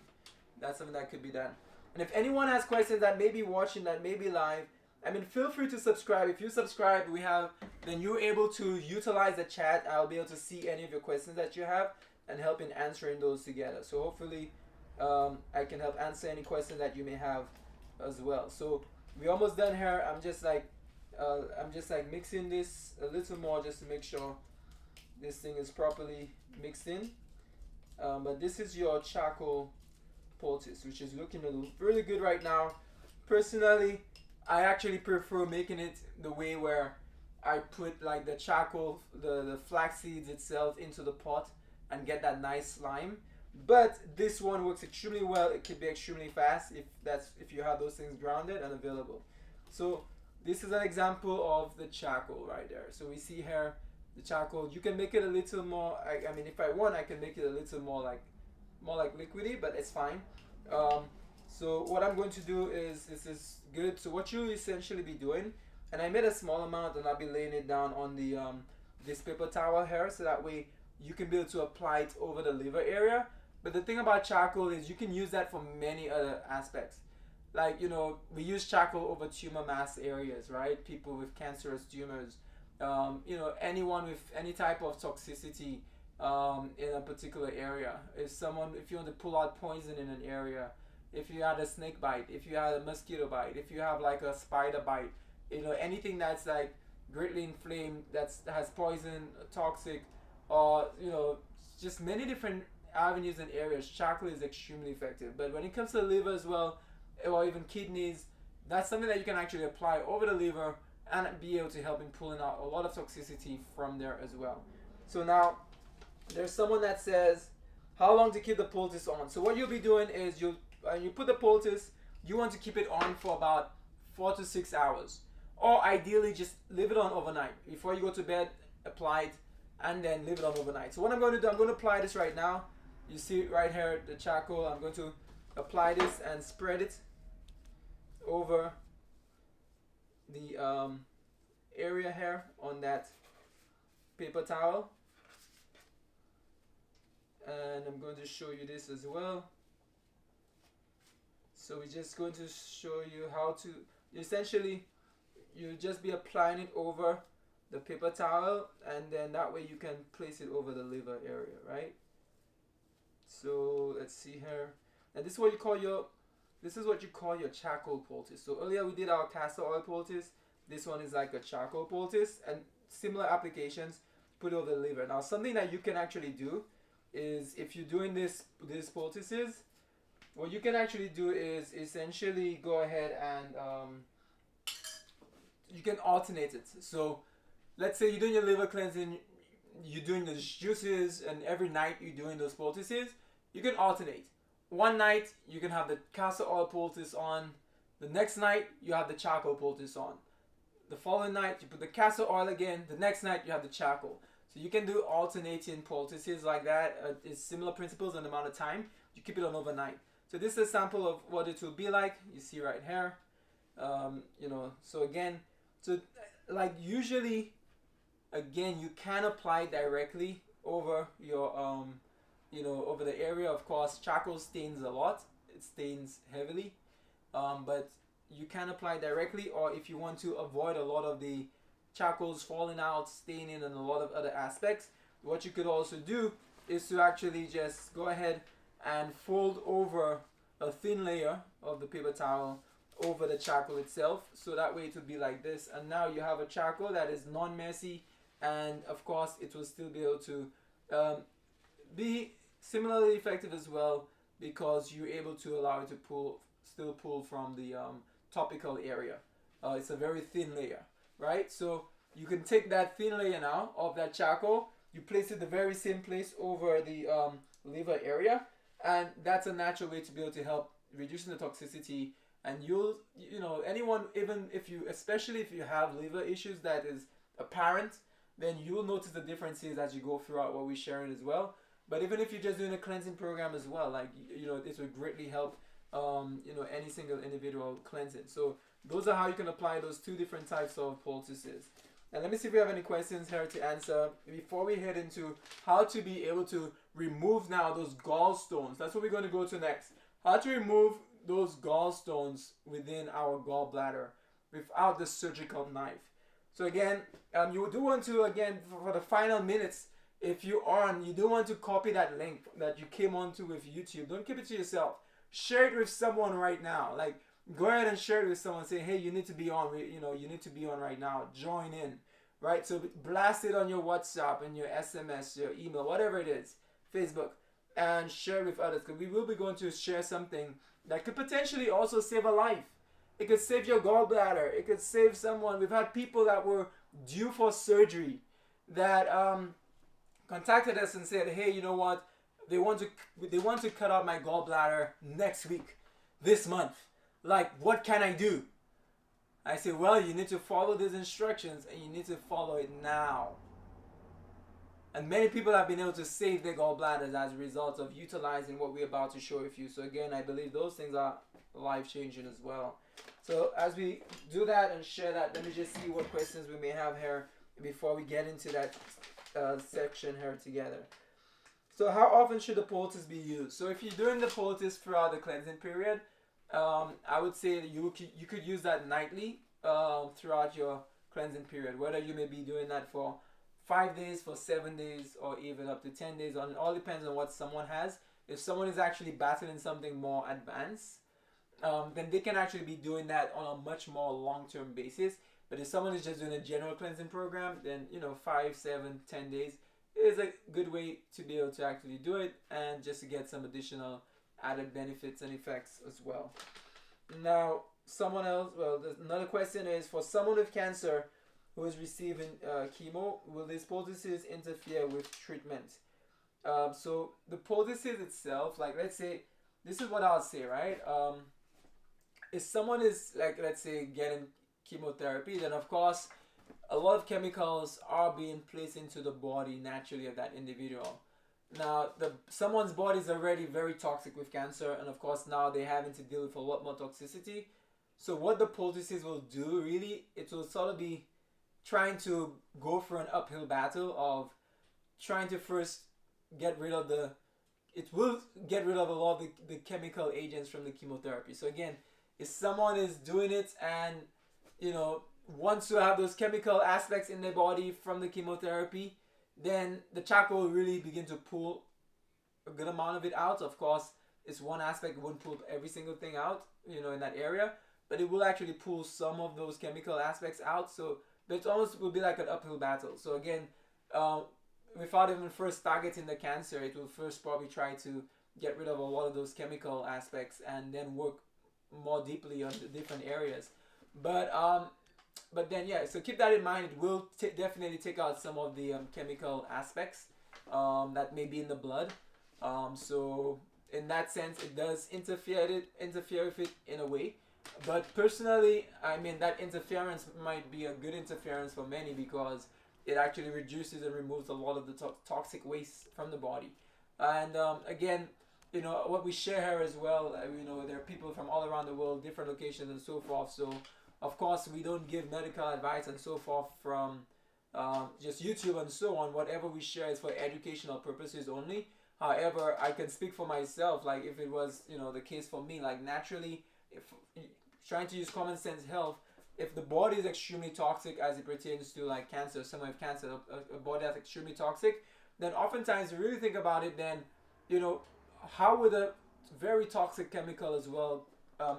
that's something that could be done. And if anyone has questions that may be watching, that may be live, I mean, feel free to subscribe. If you subscribe, then you're able to utilize the chat. I'll be able to see any of your questions that you have and help in answering those together. So hopefully, I can help answer any questions that you may have as well. So we're almost done here. I'm just like mixing this a little more just to make sure this thing is properly mixed in. But this is your charcoal poultice, which is looking really good right now. Personally, I actually prefer making it the way where I put like the charcoal, the flax seeds itself into the pot and get that nice slime. But this one works extremely well. It can be extremely fast if you have those things grounded and available. So this is an example of the charcoal right there. So we see here the charcoal. You can make it a little more. I mean, if I want, I can make it a little more like liquidy, but it's fine. So what I'm going to do is, this is good. So what you essentially be doing, and I made a small amount, and I'll be laying it down on the this paper towel here, so that way you can be able to apply it over the liver area. But the thing about charcoal is you can use that for many other aspects. Like, you know, we use charcoal over tumor mass areas, right? People with cancerous tumors, you know, anyone with any type of toxicity in a particular area. If you want to pull out poison in an area, if you had a snake bite, if you had a mosquito bite, if you have like a spider bite, you know, anything that's like greatly inflamed, that has poison, toxic, or, you know, just many different avenues and areas, charcoal is extremely effective. But when it comes to the liver as well, or even kidneys, that's something that you can actually apply over the liver and be able to help in pulling out a lot of toxicity from there as well. So now, there's someone that says, how long to keep the poultice on? So what you'll be doing is you put the poultice, you want to keep it on for about 4 to 6 hours. Or ideally, just leave it on overnight. Before you go to bed, apply it, and then leave it on overnight. So what I'm going to do, I'm going to apply this right now. You see right here, the charcoal. I'm going to apply this and spread it over the area here on that paper towel. And I'm going to show you this as well. So we're just going to show you how to, essentially, you just be applying it over the paper towel, and then that way you can place it over the liver area, right? So let's see here. And this is what you call your charcoal poultice. So earlier we did our castor oil poultice. This one is like a charcoal poultice, and similar applications, put it over the liver. Now something that you can actually do is, if you're doing these poultices, what you can actually do is essentially go ahead and you can alternate it. So let's say you're doing your liver cleansing, you're doing the juices, and every night you're doing those poultices. You can alternate. One night you can have the castor oil poultice on. The next night you have the charcoal poultice on. The following night you put the castor oil again. The next night you have the charcoal. So you can do alternating poultices like that. It's similar principles and amount of time. You keep it on overnight. So this is a sample of what it will be like. You see right here. You know, so again, so like usually, again, you can apply directly over your you know, over the area. Of course, charcoal stains a lot. It stains heavily, but you can apply directly, or if you want to avoid a lot of the charcoals falling out, staining, and a lot of other aspects, what you could also do is to actually just go ahead and fold over a thin layer of the paper towel over the charcoal itself, so that way it would be like this, and now you have a charcoal that is non-messy, and of course it will still be able to be similarly effective as well, because you're able to allow it to still pull from the topical area. It's a very thin layer, right? So you can take that thin layer now of that charcoal, you place it the very same place over the liver area, and that's a natural way to be able to help reducing the toxicity. And you know, anyone, even if you, especially if you have liver issues that is apparent, then you'll notice the differences as you go throughout what we're sharing as well. But even if you're just doing a cleansing program as well, like, you know, this would greatly help, you know, any single individual cleansing. So those are how you can apply those two different types of poultices. And let me see if we have any questions here to answer before we head into how to be able to remove now those gallstones. That's what we're going to go to next. how to remove those gallstones within our gallbladder without the surgical knife. So again, you do want to, again, for the final minutes, if you do want to copy that link that you came onto with YouTube. Don't keep it to yourself. Share it with someone right now. Like, go ahead and share it with someone. Say, hey, you need to be on. You need to be on right now. Join in, right? So blast it on your WhatsApp and your SMS, your email, whatever it is, Facebook, and share it with others. Because we will be going to share something that could potentially also save a life. It could save your gallbladder. It could save someone. We've had people that were due for surgery that contacted us and said, hey, you know what? They want to cut out my gallbladder next week, this month. Like, what can I do? I say, well, you need to follow these instructions and you need to follow it now. And many people have been able to save their gallbladders as a result of utilizing what we're about to show with you. So again, I believe those things are life-changing as well. So as we do that and share that, let me just see what questions we may have here before we get into that section here together. So how often should the poultice be used? So if you're doing the poultice throughout the cleansing period, I would say you could use that nightly throughout your cleansing period, whether you may be doing that for 5 days, for 7 days, or even up to 10 days. It all depends on what someone has. If someone is actually battling something more advanced, then they can actually be doing that on a much more long-term basis. But if someone is just doing a general cleansing program, then 5, 7, 10 days is a good way to be able to actually do it, and just to get some additional added benefits and effects as well. Now, there's another question is, for someone with cancer who is receiving chemo, will these poultices interfere with treatment? So the poultices itself, like, let's say, this is what I'll say, right? If someone is, like, let's say, getting chemotherapy, then of course a lot of chemicals are being placed into the body naturally of that individual. Now, someone's body is already very toxic with cancer, and of course now they're having to deal with a lot more toxicity. So what the poultices will do, really, it will sort of be trying to go for an uphill battle of trying to first get rid of it will get rid of a lot of the chemical agents from the chemotherapy. So again, if someone is doing it and wants to have those chemical aspects in their body from the chemotherapy, then the charcoal will really begin to pull a good amount of it out. Of course, it's one aspect, it won't pull every single thing out, in that area, but it will actually pull some of those chemical aspects out. So, but it almost will be like an uphill battle. So again, without even first targeting the cancer, it will first probably try to get rid of a lot of those chemical aspects and then work more deeply on the different areas. But then, yeah, so keep that in mind. It will definitely take out some of the chemical aspects that may be in the blood. So in that sense, it does interfere with it in a way. But personally, I mean, that interference might be a good interference for many, because it actually reduces and removes a lot of the toxic waste from the body. And again, what we share here as well, there are people from all around the world, different locations and so forth. So of course, we don't give medical advice and so forth from just YouTube and so on. Whatever we share is for educational purposes only. However, I can speak for myself. Like, if it was, the case for me, like, naturally, if trying to use common sense health, if the body is extremely toxic as it pertains to, like, cancer, someone with cancer, a body that's extremely toxic, then oftentimes you really think about it, then, how would a very toxic chemical as well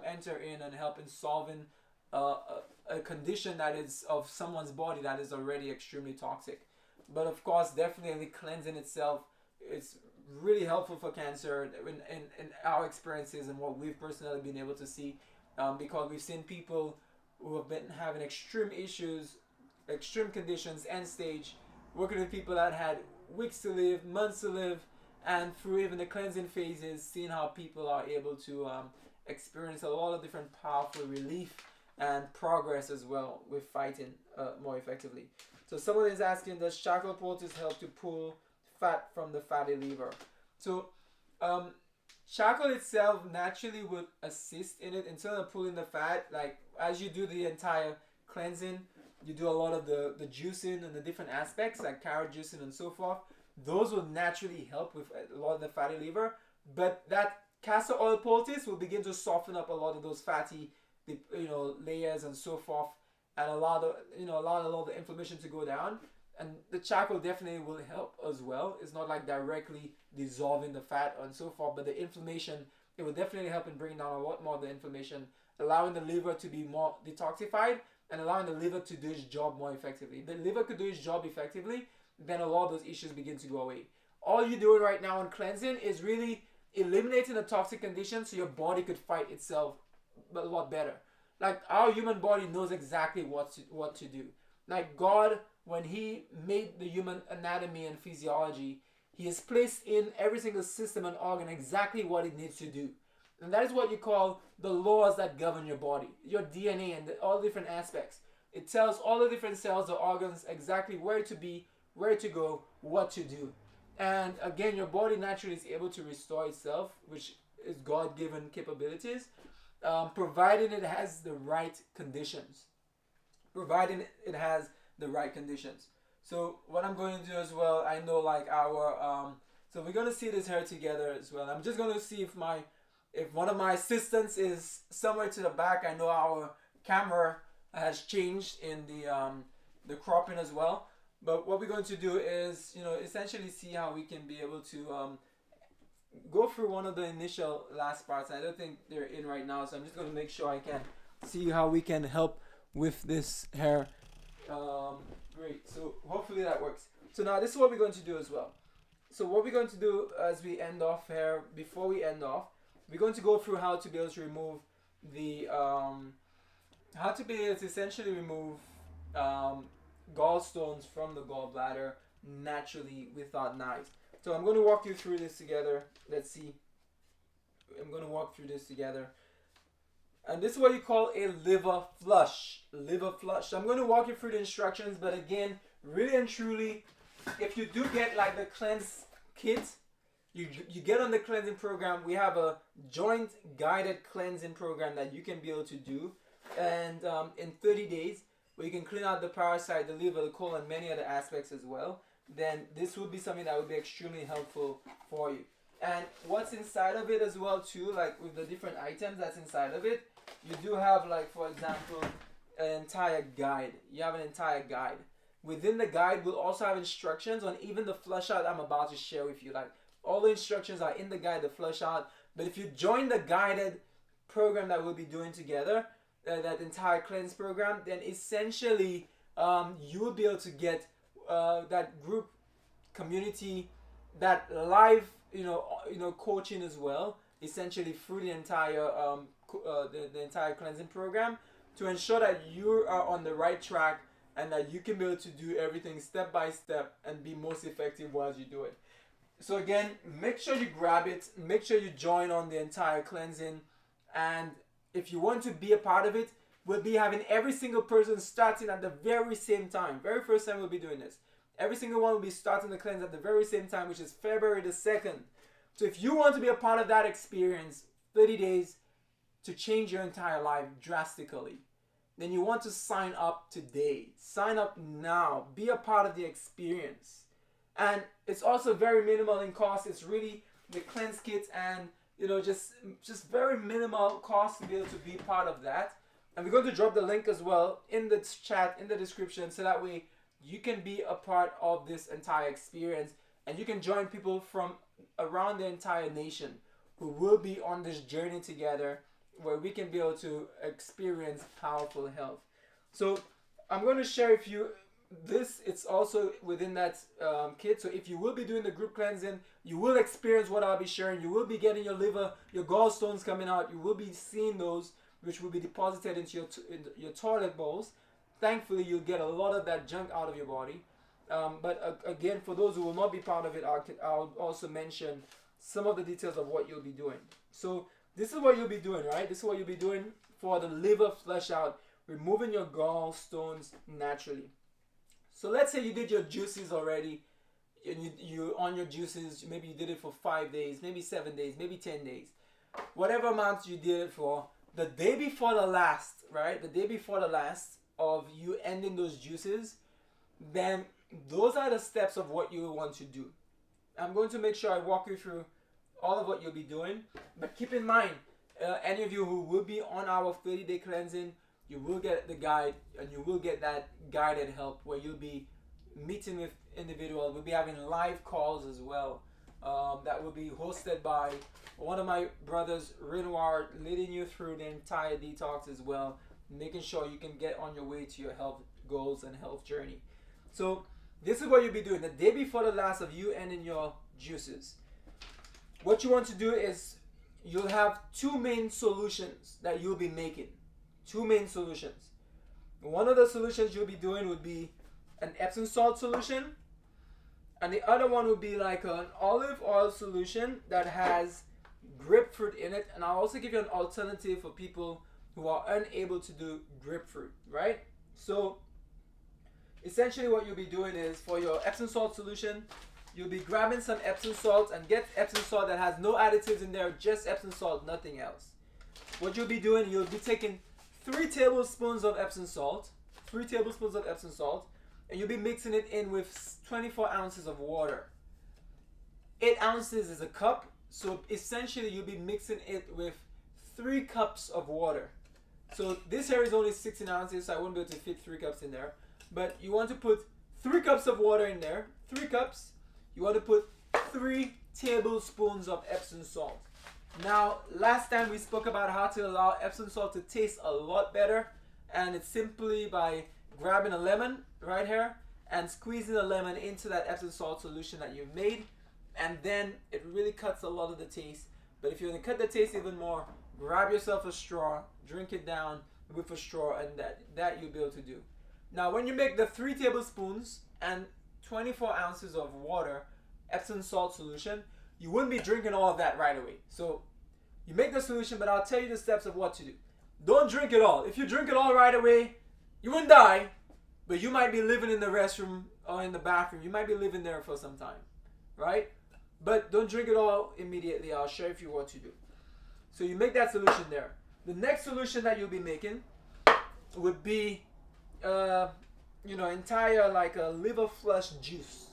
enter in and help in solving a condition that is of someone's body that is already extremely toxic? But of course, definitely cleansing itself, it's really helpful for cancer in our experiences and what we've personally been able to see, because we've seen people who have been having extreme issues, extreme conditions, end stage, working with people that had weeks to live, months to live, and through even the cleansing phases, seeing how people are able to experience a lot of different powerful relief and progress as well with fighting more effectively. So someone is asking, does charcoal poultice help to pull fat from the fatty liver? So charcoal itself naturally would assist in it instead of pulling the fat. Like, as you do the entire cleansing, you do a lot of the juicing and the different aspects like carrot juicing and so forth. Those will naturally help with a lot of the fatty liver, but that castor oil poultice will begin to soften up a lot of those fatty, layers and so forth, and allow the inflammation to go down. And the charcoal definitely will help as well. It's not like directly dissolving the fat and so forth, but the inflammation, it will definitely help in bringing down a lot more of the inflammation, allowing the liver to be more detoxified and allowing the liver to do its job more effectively. The liver could do its job effectively, then a lot of those issues begin to go away. All you're doing right now in cleansing is really eliminating the toxic conditions so your body could fight itself a lot better. Like our human body knows exactly what to do. Like God, when He made the human anatomy and physiology, He has placed in every single system and organ exactly what it needs to do. And that is what you call the laws that govern your body, your DNA and all different aspects. It tells all the different cells, the organs, exactly where to be, where to go, what to do. And again, your body naturally is able to restore itself, which is God-given capabilities, providing it has the right conditions. Providing it has the right conditions. So what I'm going to do as well, I know like so we're going to see this here together as well. I'm just going to see if one of my assistants is somewhere to the back. I know our camera has changed in the cropping as well. But what we're going to do is, essentially see how we can be able to go through one of the initial last parts. I don't think they're in right now, so I'm just going to make sure I can see how we can help with this hair. Great. So hopefully that works. So now this is what we're going to do as well. So what we're going to do as we end off here, before we end off, we're going to go through how to be able to remove the how to be able to essentially remove gallstones from the gallbladder naturally without knives. So I'm going to walk you through this together. Let's see. I'm going to walk through this together. And this is what you call a liver flush. Liver flush. So I'm going to walk you through the instructions, but again, really and truly, if you do get like the cleanse kit, you get on the cleansing program. We have a joint guided cleansing program that you can be able to do, and in 30 days, where you can clean out the parasite, the liver, the colon, many other aspects as well. Then this would be something that would be extremely helpful for you. And what's inside of it as well too, like with the different items that's inside of it, you do have, like, for example, an entire guide. You have an entire guide. Within the guide, we'll also have instructions on even the flush out I'm about to share with you. Like, all the instructions are in the guide, the flush out. But if you join the guided program that we'll be doing together, that entire cleanse program, then essentially you will be able to get that group community, that live coaching as well, essentially through the entire the entire cleansing program, to ensure that you are on the right track and that you can be able to do everything step by step and be most effective while you do it. So again, make sure you grab it, make sure you join on the entire cleansing, and if you want to be a part of it, we'll be having every single person starting at the very same time. Very first time we'll be doing this. Every single one will be starting the cleanse at the very same time, which is February the 2nd. So if you want to be a part of that experience, 30 days to change your entire life drastically, then you want to sign up today. Sign up now. Be a part of the experience. And it's also very minimal in cost. It's really the cleanse kit and just very minimal cost to be able to be part of that. And we're going to drop the link as well in the chat, in the description, so that way you can be a part of this entire experience and you can join people from around the entire nation who will be on this journey together, where we can be able to experience powerful health. So I'm going to share with you this. It's also within that kit. So if you will be doing the group cleansing, you will experience what I'll be sharing. You will be getting your liver, your gallstones coming out. You will be seeing those, which will be deposited into your toilet bowls. Thankfully, you'll get a lot of that junk out of your body. But again, for those who will not be part of it, I'll also mention some of the details of what you'll be doing. So this is what you'll be doing, right? This is what you'll be doing for the liver flush out, removing your gallstones naturally. So let's say you did your juices already, and you on your juices, maybe you did it for 5 days, maybe 7 days, maybe 10 days. Whatever amount you did it for, the day before the last, right? The day before the last of you ending those juices, then those are the steps of what you want to do. I'm going to make sure I walk you through all of what you'll be doing. But keep in mind, any of you who will be on our 30-day cleansing, you will get the guide, and you will get that guided help where you'll be meeting with individuals. We'll be having live calls as well. That will be hosted by one of my brothers, Renoir, leading you through the entire detox as well, making sure you can get on your way to your health goals and health journey. So this is what you'll be doing the day before the last of you ending your juices. What you want to do is you'll have two main solutions that you'll be making. Two main solutions. One of the solutions you'll be doing would be an Epsom salt solution, and the other one would be like an olive oil solution that has grapefruit in it. And I'll also give you an alternative for people who are unable to do grapefruit, right? So essentially what you'll be doing is, for your Epsom salt solution, you'll be grabbing some Epsom salt, and get Epsom salt that has no additives in there, just Epsom salt, nothing else. What you'll be doing, you'll be taking 3 tablespoons of Epsom salt, 3 tablespoons of Epsom salt, and you'll be mixing it in with 24 ounces of water. 8 ounces is a cup, so essentially you'll be mixing it with 3 cups of water. So this here is only 16 ounces, so I won't be able to fit 3 cups in there. But you want to put 3 cups of water in there, 3 cups. You want to put 3 tablespoons of Epsom salt. Now, last time we spoke about how to allow Epsom salt to taste a lot better, and it's simply by grabbing a lemon right here and squeezing the lemon into that Epsom salt solution that you've made, and then it really cuts a lot of the taste. But if you want to cut the taste even more, grab yourself a straw, drink it down with a straw, and that you'll be able to do. Now, when you make the 3 tablespoons and 24 ounces of water Epsom salt solution, you wouldn't be drinking all of that right away. So you make the solution, but I'll tell you the steps of what to do. Don't drink it all. If you drink it all right away, you wouldn't die, but you might be living in the restroom or in the bathroom. You might be living there for some time, right? But don't drink it all immediately. I'll share with you what to do. So you make that solution there. The next solution that you'll be making would be entire like a liver flush juice.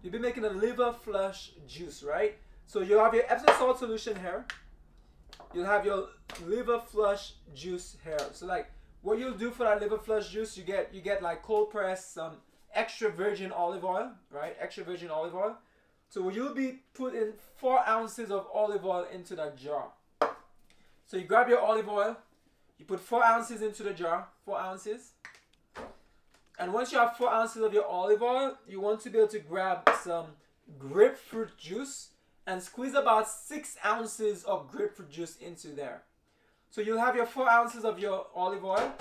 You'll be making a liver flush juice, right? So you'll have your Epsom salt solution here. You'll have your liver flush juice here. So like what you'll do for that liver flush juice, you get like cold pressed some extra virgin olive oil, right? Extra virgin olive oil. So you'll be putting 4 ounces of olive oil into that jar. So you grab your olive oil, you put 4 ounces into the jar, 4 ounces. And once you have 4 ounces of your olive oil, you want to be able to grab some grapefruit juice and squeeze about 6 ounces of grapefruit juice into there. So you'll have your 4 ounces of your olive oil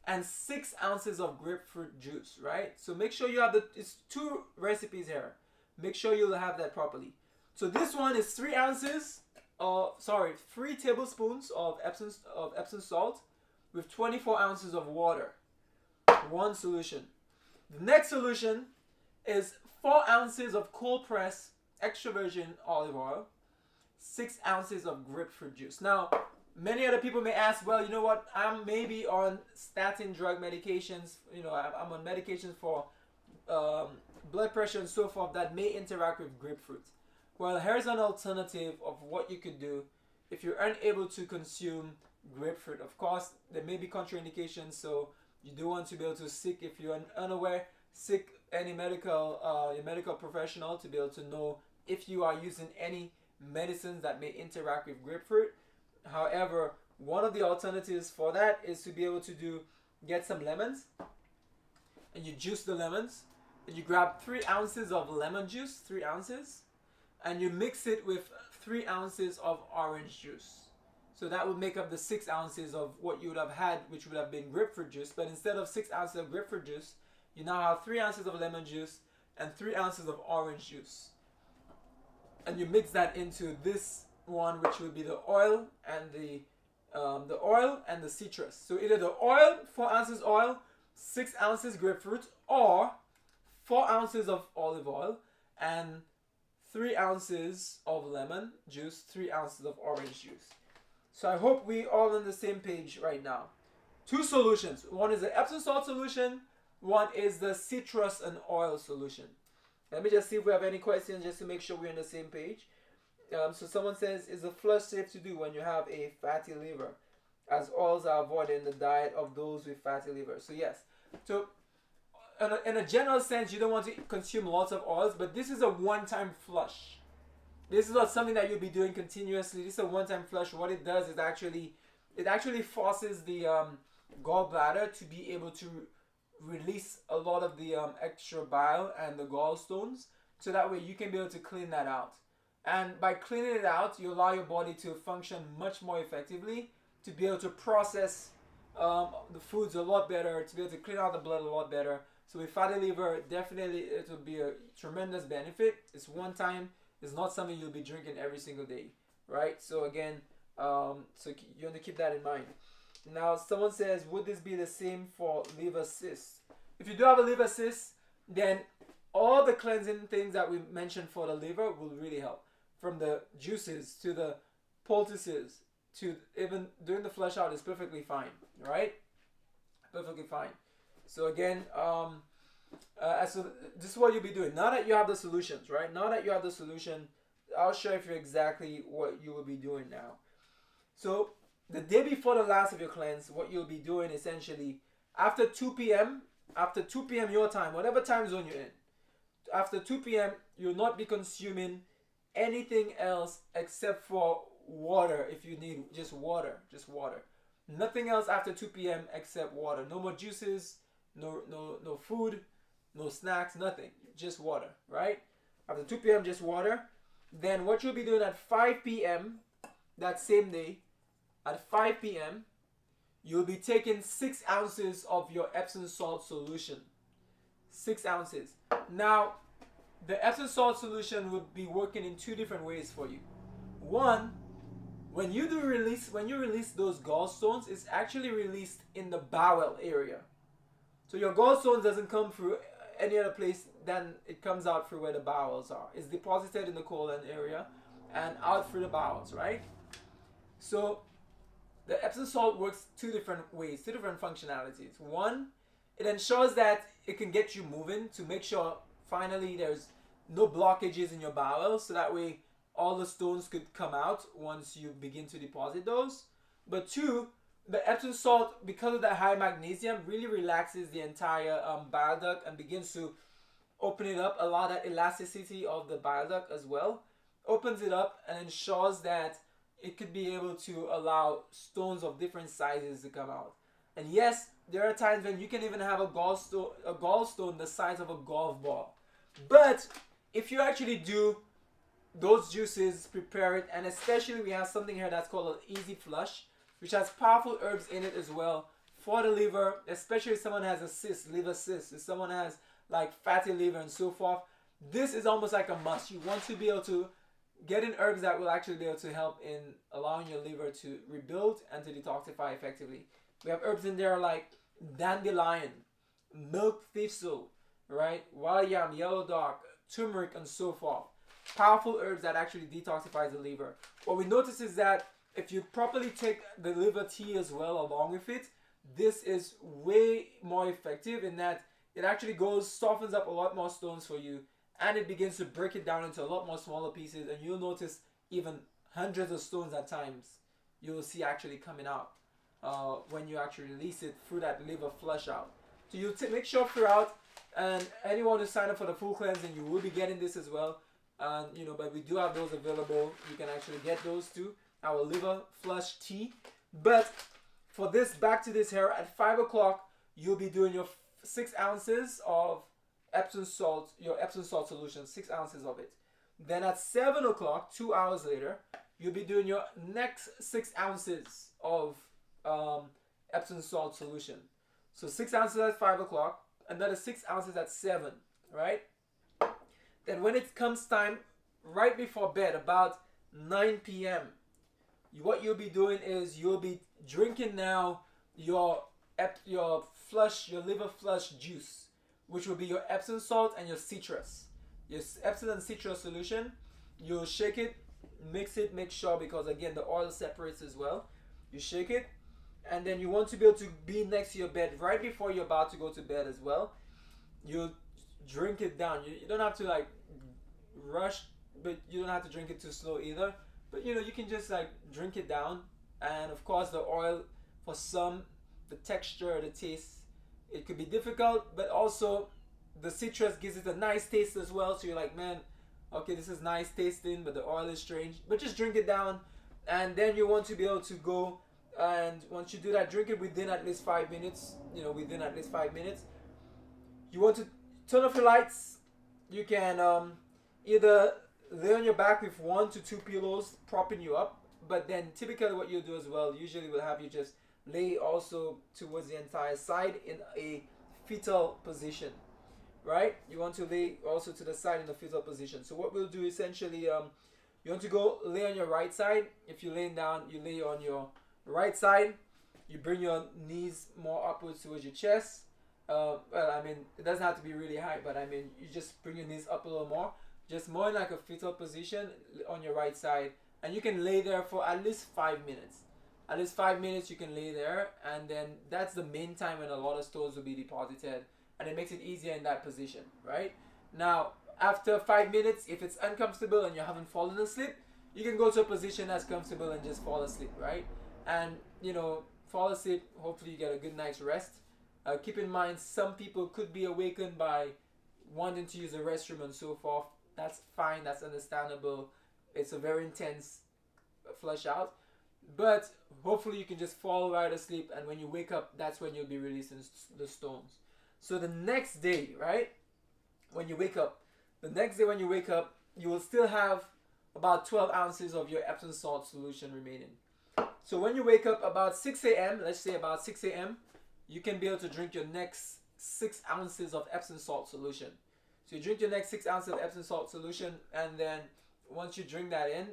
and 6 ounces of grapefruit juice, right? So make sure you have it's 2 recipes here. Make sure you'll have that properly. So this one is 3 tablespoons of Epsom salt with 24 ounces of water. One solution. The next solution is 4 ounces of cold pressed extra virgin olive oil, 6 ounces of grapefruit juice. Now, many other people may ask, well, you know what? I'm maybe on statin drug medications. I'm on medications for blood pressure and so forth that may interact with grapefruit. Well, here's an alternative of what you could do if you're unable to consume grapefruit. Of course, there may be contraindications, so you do want to be able to seek, if you're unaware, seek any your medical professional to be able to know if you are using any medicines that may interact with grapefruit. However, one of the alternatives for that is to be able to get some lemons, and you juice the lemons, and you grab 3 ounces of lemon juice, 3 ounces, and you mix it with 3 ounces of orange juice. So that would make up the 6 ounces of what you would have had, which would have been grapefruit juice. But instead of 6 ounces of grapefruit juice, you now have 3 ounces of lemon juice and 3 ounces of orange juice. And you mix that into this one, which would be the oil and the citrus. So either the oil, 4 ounces oil, 6 ounces grapefruit, or 4 ounces of olive oil and 3 ounces of lemon juice, 3 ounces of orange juice. So I hope we all on the same page right now. 2 solutions. One is the Epsom salt solution. One is the citrus and oil solution. Let me just see if we have any questions just to make sure we're on the same page. So someone says, is a flush safe to do when you have a fatty liver, as oils are avoided in the diet of those with fatty liver? So yes. So in a general sense, you don't want to consume lots of oils, but this is a one-time flush. This is not something that you'll be doing continuously. This is a one-time flush. What it does is it actually forces the gallbladder to be able to release a lot of the extra bile and the gallstones, so that way you can be able to clean that out. And by cleaning it out, you allow your body to function much more effectively, to be able to process the foods a lot better, to be able to clean out the blood a lot better. So with fatty liver, definitely it will be a tremendous benefit. It's one time. It's not something you'll be drinking every single day, right? So again, so you want to keep that in mind. Now, someone says, would this be the same for liver cysts? If you do have a liver cyst, then all the cleansing things that we mentioned for the liver will really help. From the juices to the poultices to even doing the flush out is perfectly fine, right? Perfectly fine. So again, so this is what you'll be doing. Now that you have the solutions, right? Now that you have the solution, I'll share with you exactly what you will be doing now. So the day before the last of your cleanse, what you'll be doing essentially, after 2 p.m., after 2 p.m. your time, whatever time zone you're in, after 2 p.m., you'll not be consuming anything else except for water. If you need just water. Nothing else after 2 p.m. except water. No more juices, no food, no snacks, nothing. Just water, right? After 2 p.m. just water. Then what you'll be doing at 5 p.m. that same day, at 5 p.m., you'll be taking 6 ounces of your Epsom salt solution. 6 ounces. Now, the Epsom salt solution will be working in 2 different ways for you. One, when you release those gallstones, it's actually released in the bowel area. So your gallstones doesn't come through any other place than it comes out through where the bowels are. It's deposited in the colon area and out through the bowels, right? So the Epsom salt works 2 different ways, 2 different functionalities. One, it ensures that it can get you moving to make sure finally there's no blockages in your bowels, so that way all the stones could come out once you begin to deposit those. But 2, the Epsom salt, because of the high magnesium, really relaxes the entire bile duct and begins to open it up, allow that elasticity of the bile duct as well. Opens it up and ensures that it could be able to allow stones of different sizes to come out. And yes, there are times when you can even have a gallstone the size of a golf ball. But if you actually do those juices, prepare it, and especially we have something here that's called an easy flush, which has powerful herbs in it as well for the liver, especially if someone has a cyst, liver cyst, if someone has like fatty liver and so forth. This is almost like a must. You want to be able to get in herbs that will actually be able to help in allowing your liver to rebuild and to detoxify effectively. We have herbs in there like dandelion, milk thistle, right? Wild yam, yellow dog, turmeric, and so forth. Powerful herbs that actually detoxifies the liver. What we notice is that if you properly take the liver tea as well along with it, this is way more effective in that it actually softens up a lot more stones for you, and it begins to break it down into a lot more smaller pieces, and you'll notice even hundreds of stones at times you'll see actually coming out when you actually release it through that liver flush out. So you make sure throughout, and anyone who sign up for the full cleansing, you will be getting this as well. And but we do have those available. You can actually get those too. Our liver flush tea. But for this, back to this here, at 5 o'clock, you'll be doing your 6 ounces of Epsom salt, your Epsom salt solution, 6 ounces of it. Then at 7 o'clock, 2 hours later, you'll be doing your next 6 ounces of Epsom salt solution. So 6 ounces at 5 o'clock, another 6 ounces at 7, right? Then when it comes time, right before bed, about 9 p.m., what you'll be doing is you'll be drinking now your liver flush juice, which will be your Epsom salt and your citrus. Your Epsom and citrus solution. You'll shake it, mix it, make sure, because again the oil separates as well. You shake it, and then you want to be able to be next to your bed right before you're about to go to bed as well. You drink it down. You don't have to like rush but you don't have to drink it too slow either. But you know, you can just like drink it down. And of course, the oil, for some, the texture, the taste, it could be difficult, but also the citrus gives it a nice taste as well. So you're like, man, okay, this is nice tasting, but the oil is strange. But just drink it down, and then you want to be able to go. And once you do that, drink it within at least 5 minutes. You know, within at least 5 minutes. You want to turn off your lights. You can either lay on your back with 1 to 2 pillows propping you up. But then typically what you'll do as well, usually will have you just lay also towards the entire side in a fetal position, right? You want to lay also to the side in the fetal position. So what we'll do essentially, you want to go lay on your right side. If you're laying down, you lay on your right side. You bring your knees more upwards towards your chest. Well, I mean, it doesn't have to be really high, but I mean, you just bring your knees up a little more. Just more in like a fetal position on your right side. And you can lay there for at least 5 minutes. At least 5 minutes you can lay there, and then that's the main time when a lot of stones will be deposited, and it makes it easier in that position, right? Now, after 5 minutes, if it's uncomfortable and you haven't fallen asleep, you can go to a position that's comfortable and just fall asleep, right? And, you know, fall asleep, hopefully you get a good night's rest. Keep in mind, some people could be awakened by wanting to use the restroom and so forth. That's fine, that's understandable. It's a very intense flush out. But hopefully you can just fall right asleep, and when you wake up, that's when you'll be releasing the stones. So the next day, right, when you wake up, you will still have about 12 ounces of your Epsom salt solution remaining. So when you wake up about 6 a.m., let's say about 6 a.m., you can be able to drink your next 6 ounces of Epsom salt solution. So you drink your next 6 ounces of Epsom salt solution, and then once you drink that in,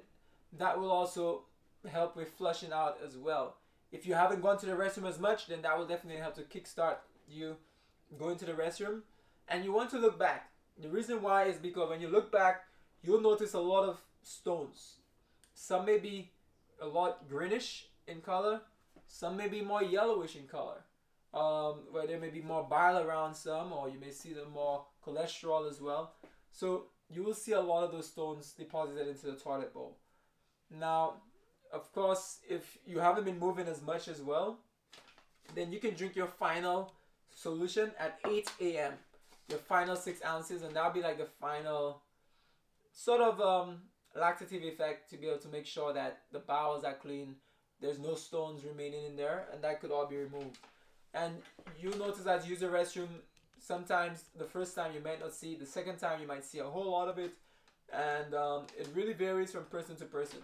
that will also help with flushing out as well. If you haven't gone to the restroom as much, then that will definitely help to kickstart you going to the restroom. And you want to look back. The reason why is because when you look back, you'll notice a lot of stones. Some may be a lot greenish in color. Some may be more yellowish in color. Where there may be more bile around some, or you may see them more cholesterol as well. So you will see a lot of those stones deposited into the toilet bowl. Now, of course, if you haven't been moving as much as well, then you can drink your final solution at 8 a.m. Your final 6 ounces, and that'll be like the final sort of laxative effect to be able to make sure that the bowels are clean, there's no stones remaining in there, and that could all be removed. And you'll notice as you use the restroom, sometimes the first time you might not see, the second time you might see a whole lot of it, and it really varies from person to person.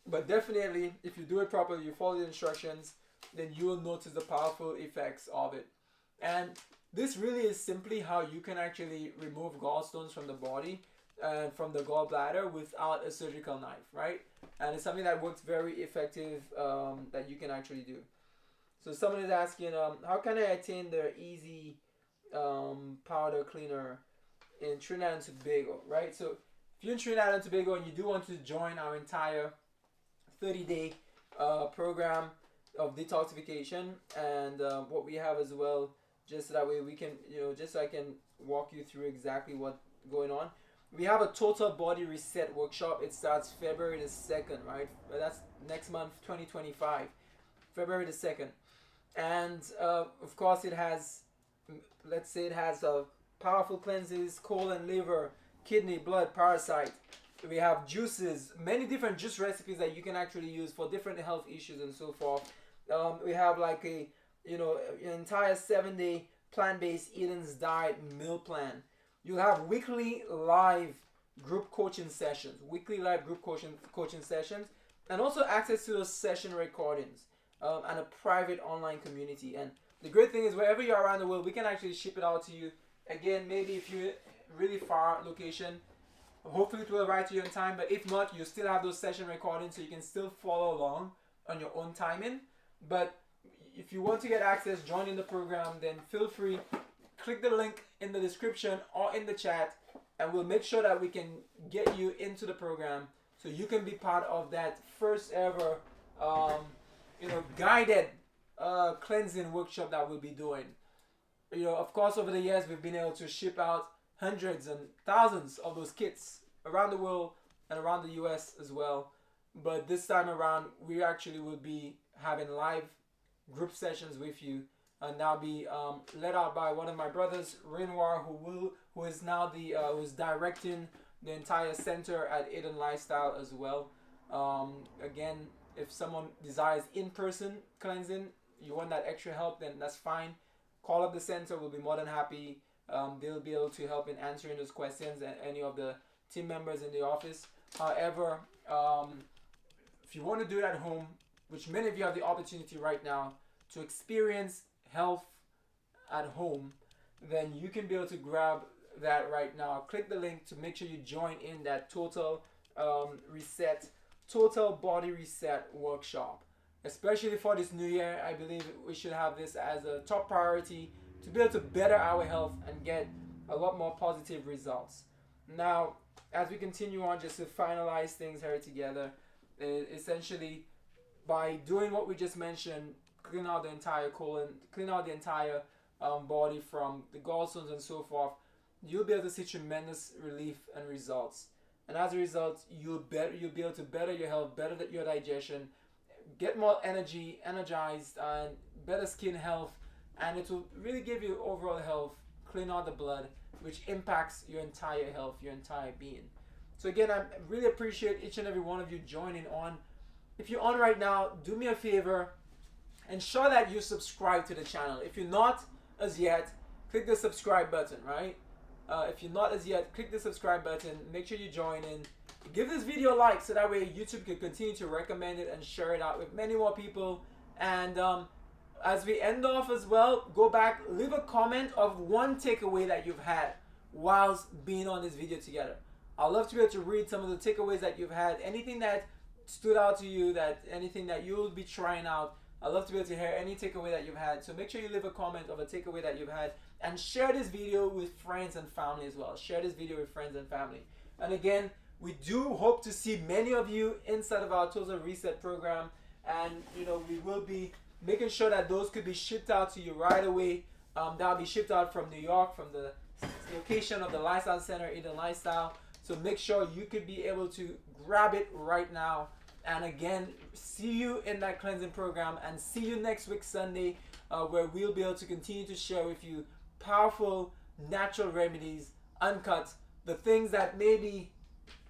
But definitely, if you do it properly, you follow the instructions, then you will notice the powerful effects of it. And this really is simply how you can actually remove gallstones from the body and from the gallbladder without a surgical knife, right? And it's something that works very effective that you can actually do. So someone is asking, how can I attain the easy powder cleaner in Trinidad and Tobago, right? So if you're in Trinidad and Tobago and you do want to join our entire 30-day program of detoxification, and what we have as well, just so that way we can, just so I can walk you through exactly what's going on. We have a total body reset workshop. It starts February the 2nd, right? That's next month, 2025, February the 2nd. And of course it has, let's say it has powerful cleanses, colon, liver, kidney, blood, parasite. We have juices, many different juice recipes that you can actually use for different health issues and so forth. We have like an entire 7-day plant-based Eden's diet meal plan. You have weekly live group coaching sessions, and also access to those session recordings. And a private online community. And the great thing is, wherever you are around the world, we can actually ship it out to you. Again, maybe if you're really far location, hopefully it will arrive to you in time. But if not, you still have those session recordings, so you can still follow along on your own timing. But if you want to get access, join in the program, then feel free. Click the link in the description or in the chat, and we'll make sure that we can get you into the program so you can be part of that first ever guided cleansing workshop that we'll be doing. Of course, over the years we've been able to ship out hundreds and thousands of those kits around the world and around the US as well. But this time around, we actually will be having live group sessions with you, and that'll be led out by one of my brothers, Renoir, who is now who's directing the entire center at Eden Lifestyle as well. Again, if someone desires in-person cleansing, you want that extra help, then that's fine. Call up the center. We'll be more than happy. They'll be able to help in answering those questions, and any of the team members in the office. However, if you want to do it at home, which many of you have the opportunity right now to experience health at home, then you can be able to grab that right now. Click the link to make sure you join in that total body reset workshop. Especially for this new year, I believe we should have this as a top priority to be able to better our health and get a lot more positive results. Now, as we continue on, just to finalize things here together, essentially by doing what we just mentioned, clean out the entire colon, clean out the entire body from the gallstones and so forth, you'll be able to see tremendous relief and results. And as a result, you'll be able to better your health, better your digestion, get more energy, energized, and better skin health, and it will really give you overall health, clean out the blood, which impacts your entire health, your entire being. So again, I really appreciate each and every one of you joining on. If you're on right now, do me a favor, ensure that you subscribe to the channel. If you're not as yet, click the subscribe button, right? If you're not as yet, click the subscribe button. Make sure you join in. Give this video a like so that way YouTube can continue to recommend it and share it out with many more people. And as we end off as well, go back, leave a comment of one takeaway that you've had whilst being on this video together. I'd love to be able to read some of the takeaways that you've had. Anything that stood out to you, anything that you'll be trying out, I'd love to be able to hear any takeaway that you've had. So make sure you leave a comment of a takeaway that you've had, and share this video with friends and family as well. Share this video with friends and family. And again, we do hope to see many of you inside of our Total Reset program, and we will be making sure that those could be shipped out to you right away. That'll be shipped out from New York, from the location of the Lifestyle Center, Eden Lifestyle. So make sure you could be able to grab it right now. And again, see you in that cleansing program, and see you next week Sunday, where we'll be able to continue to share with you powerful natural remedies, uncut, the things that maybe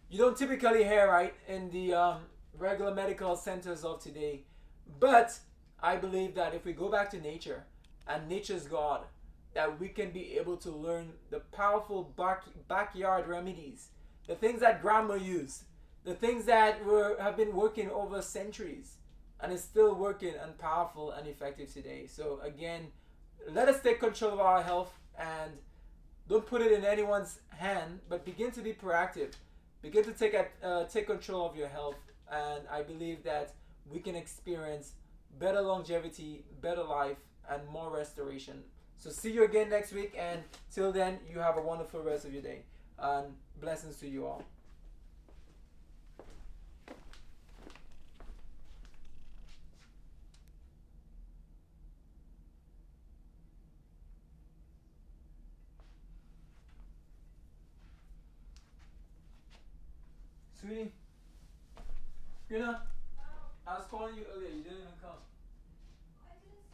you don't typically hear right in the regular medical centers of today. But I believe that if we go back to nature, and nature's God, that we can be able to learn the powerful backyard remedies, the things that grandma used, the things that have been working over centuries and is still working and powerful and effective today. So again, let us take control of our health, and don't put it in anyone's hand, but begin to be proactive. Begin to take control of your health, and I believe that we can experience better longevity, better life, and more restoration. So see you again next week, and till then, you have a wonderful rest of your day, and blessings to you all. Sweetie, I was calling you earlier. You didn't even come.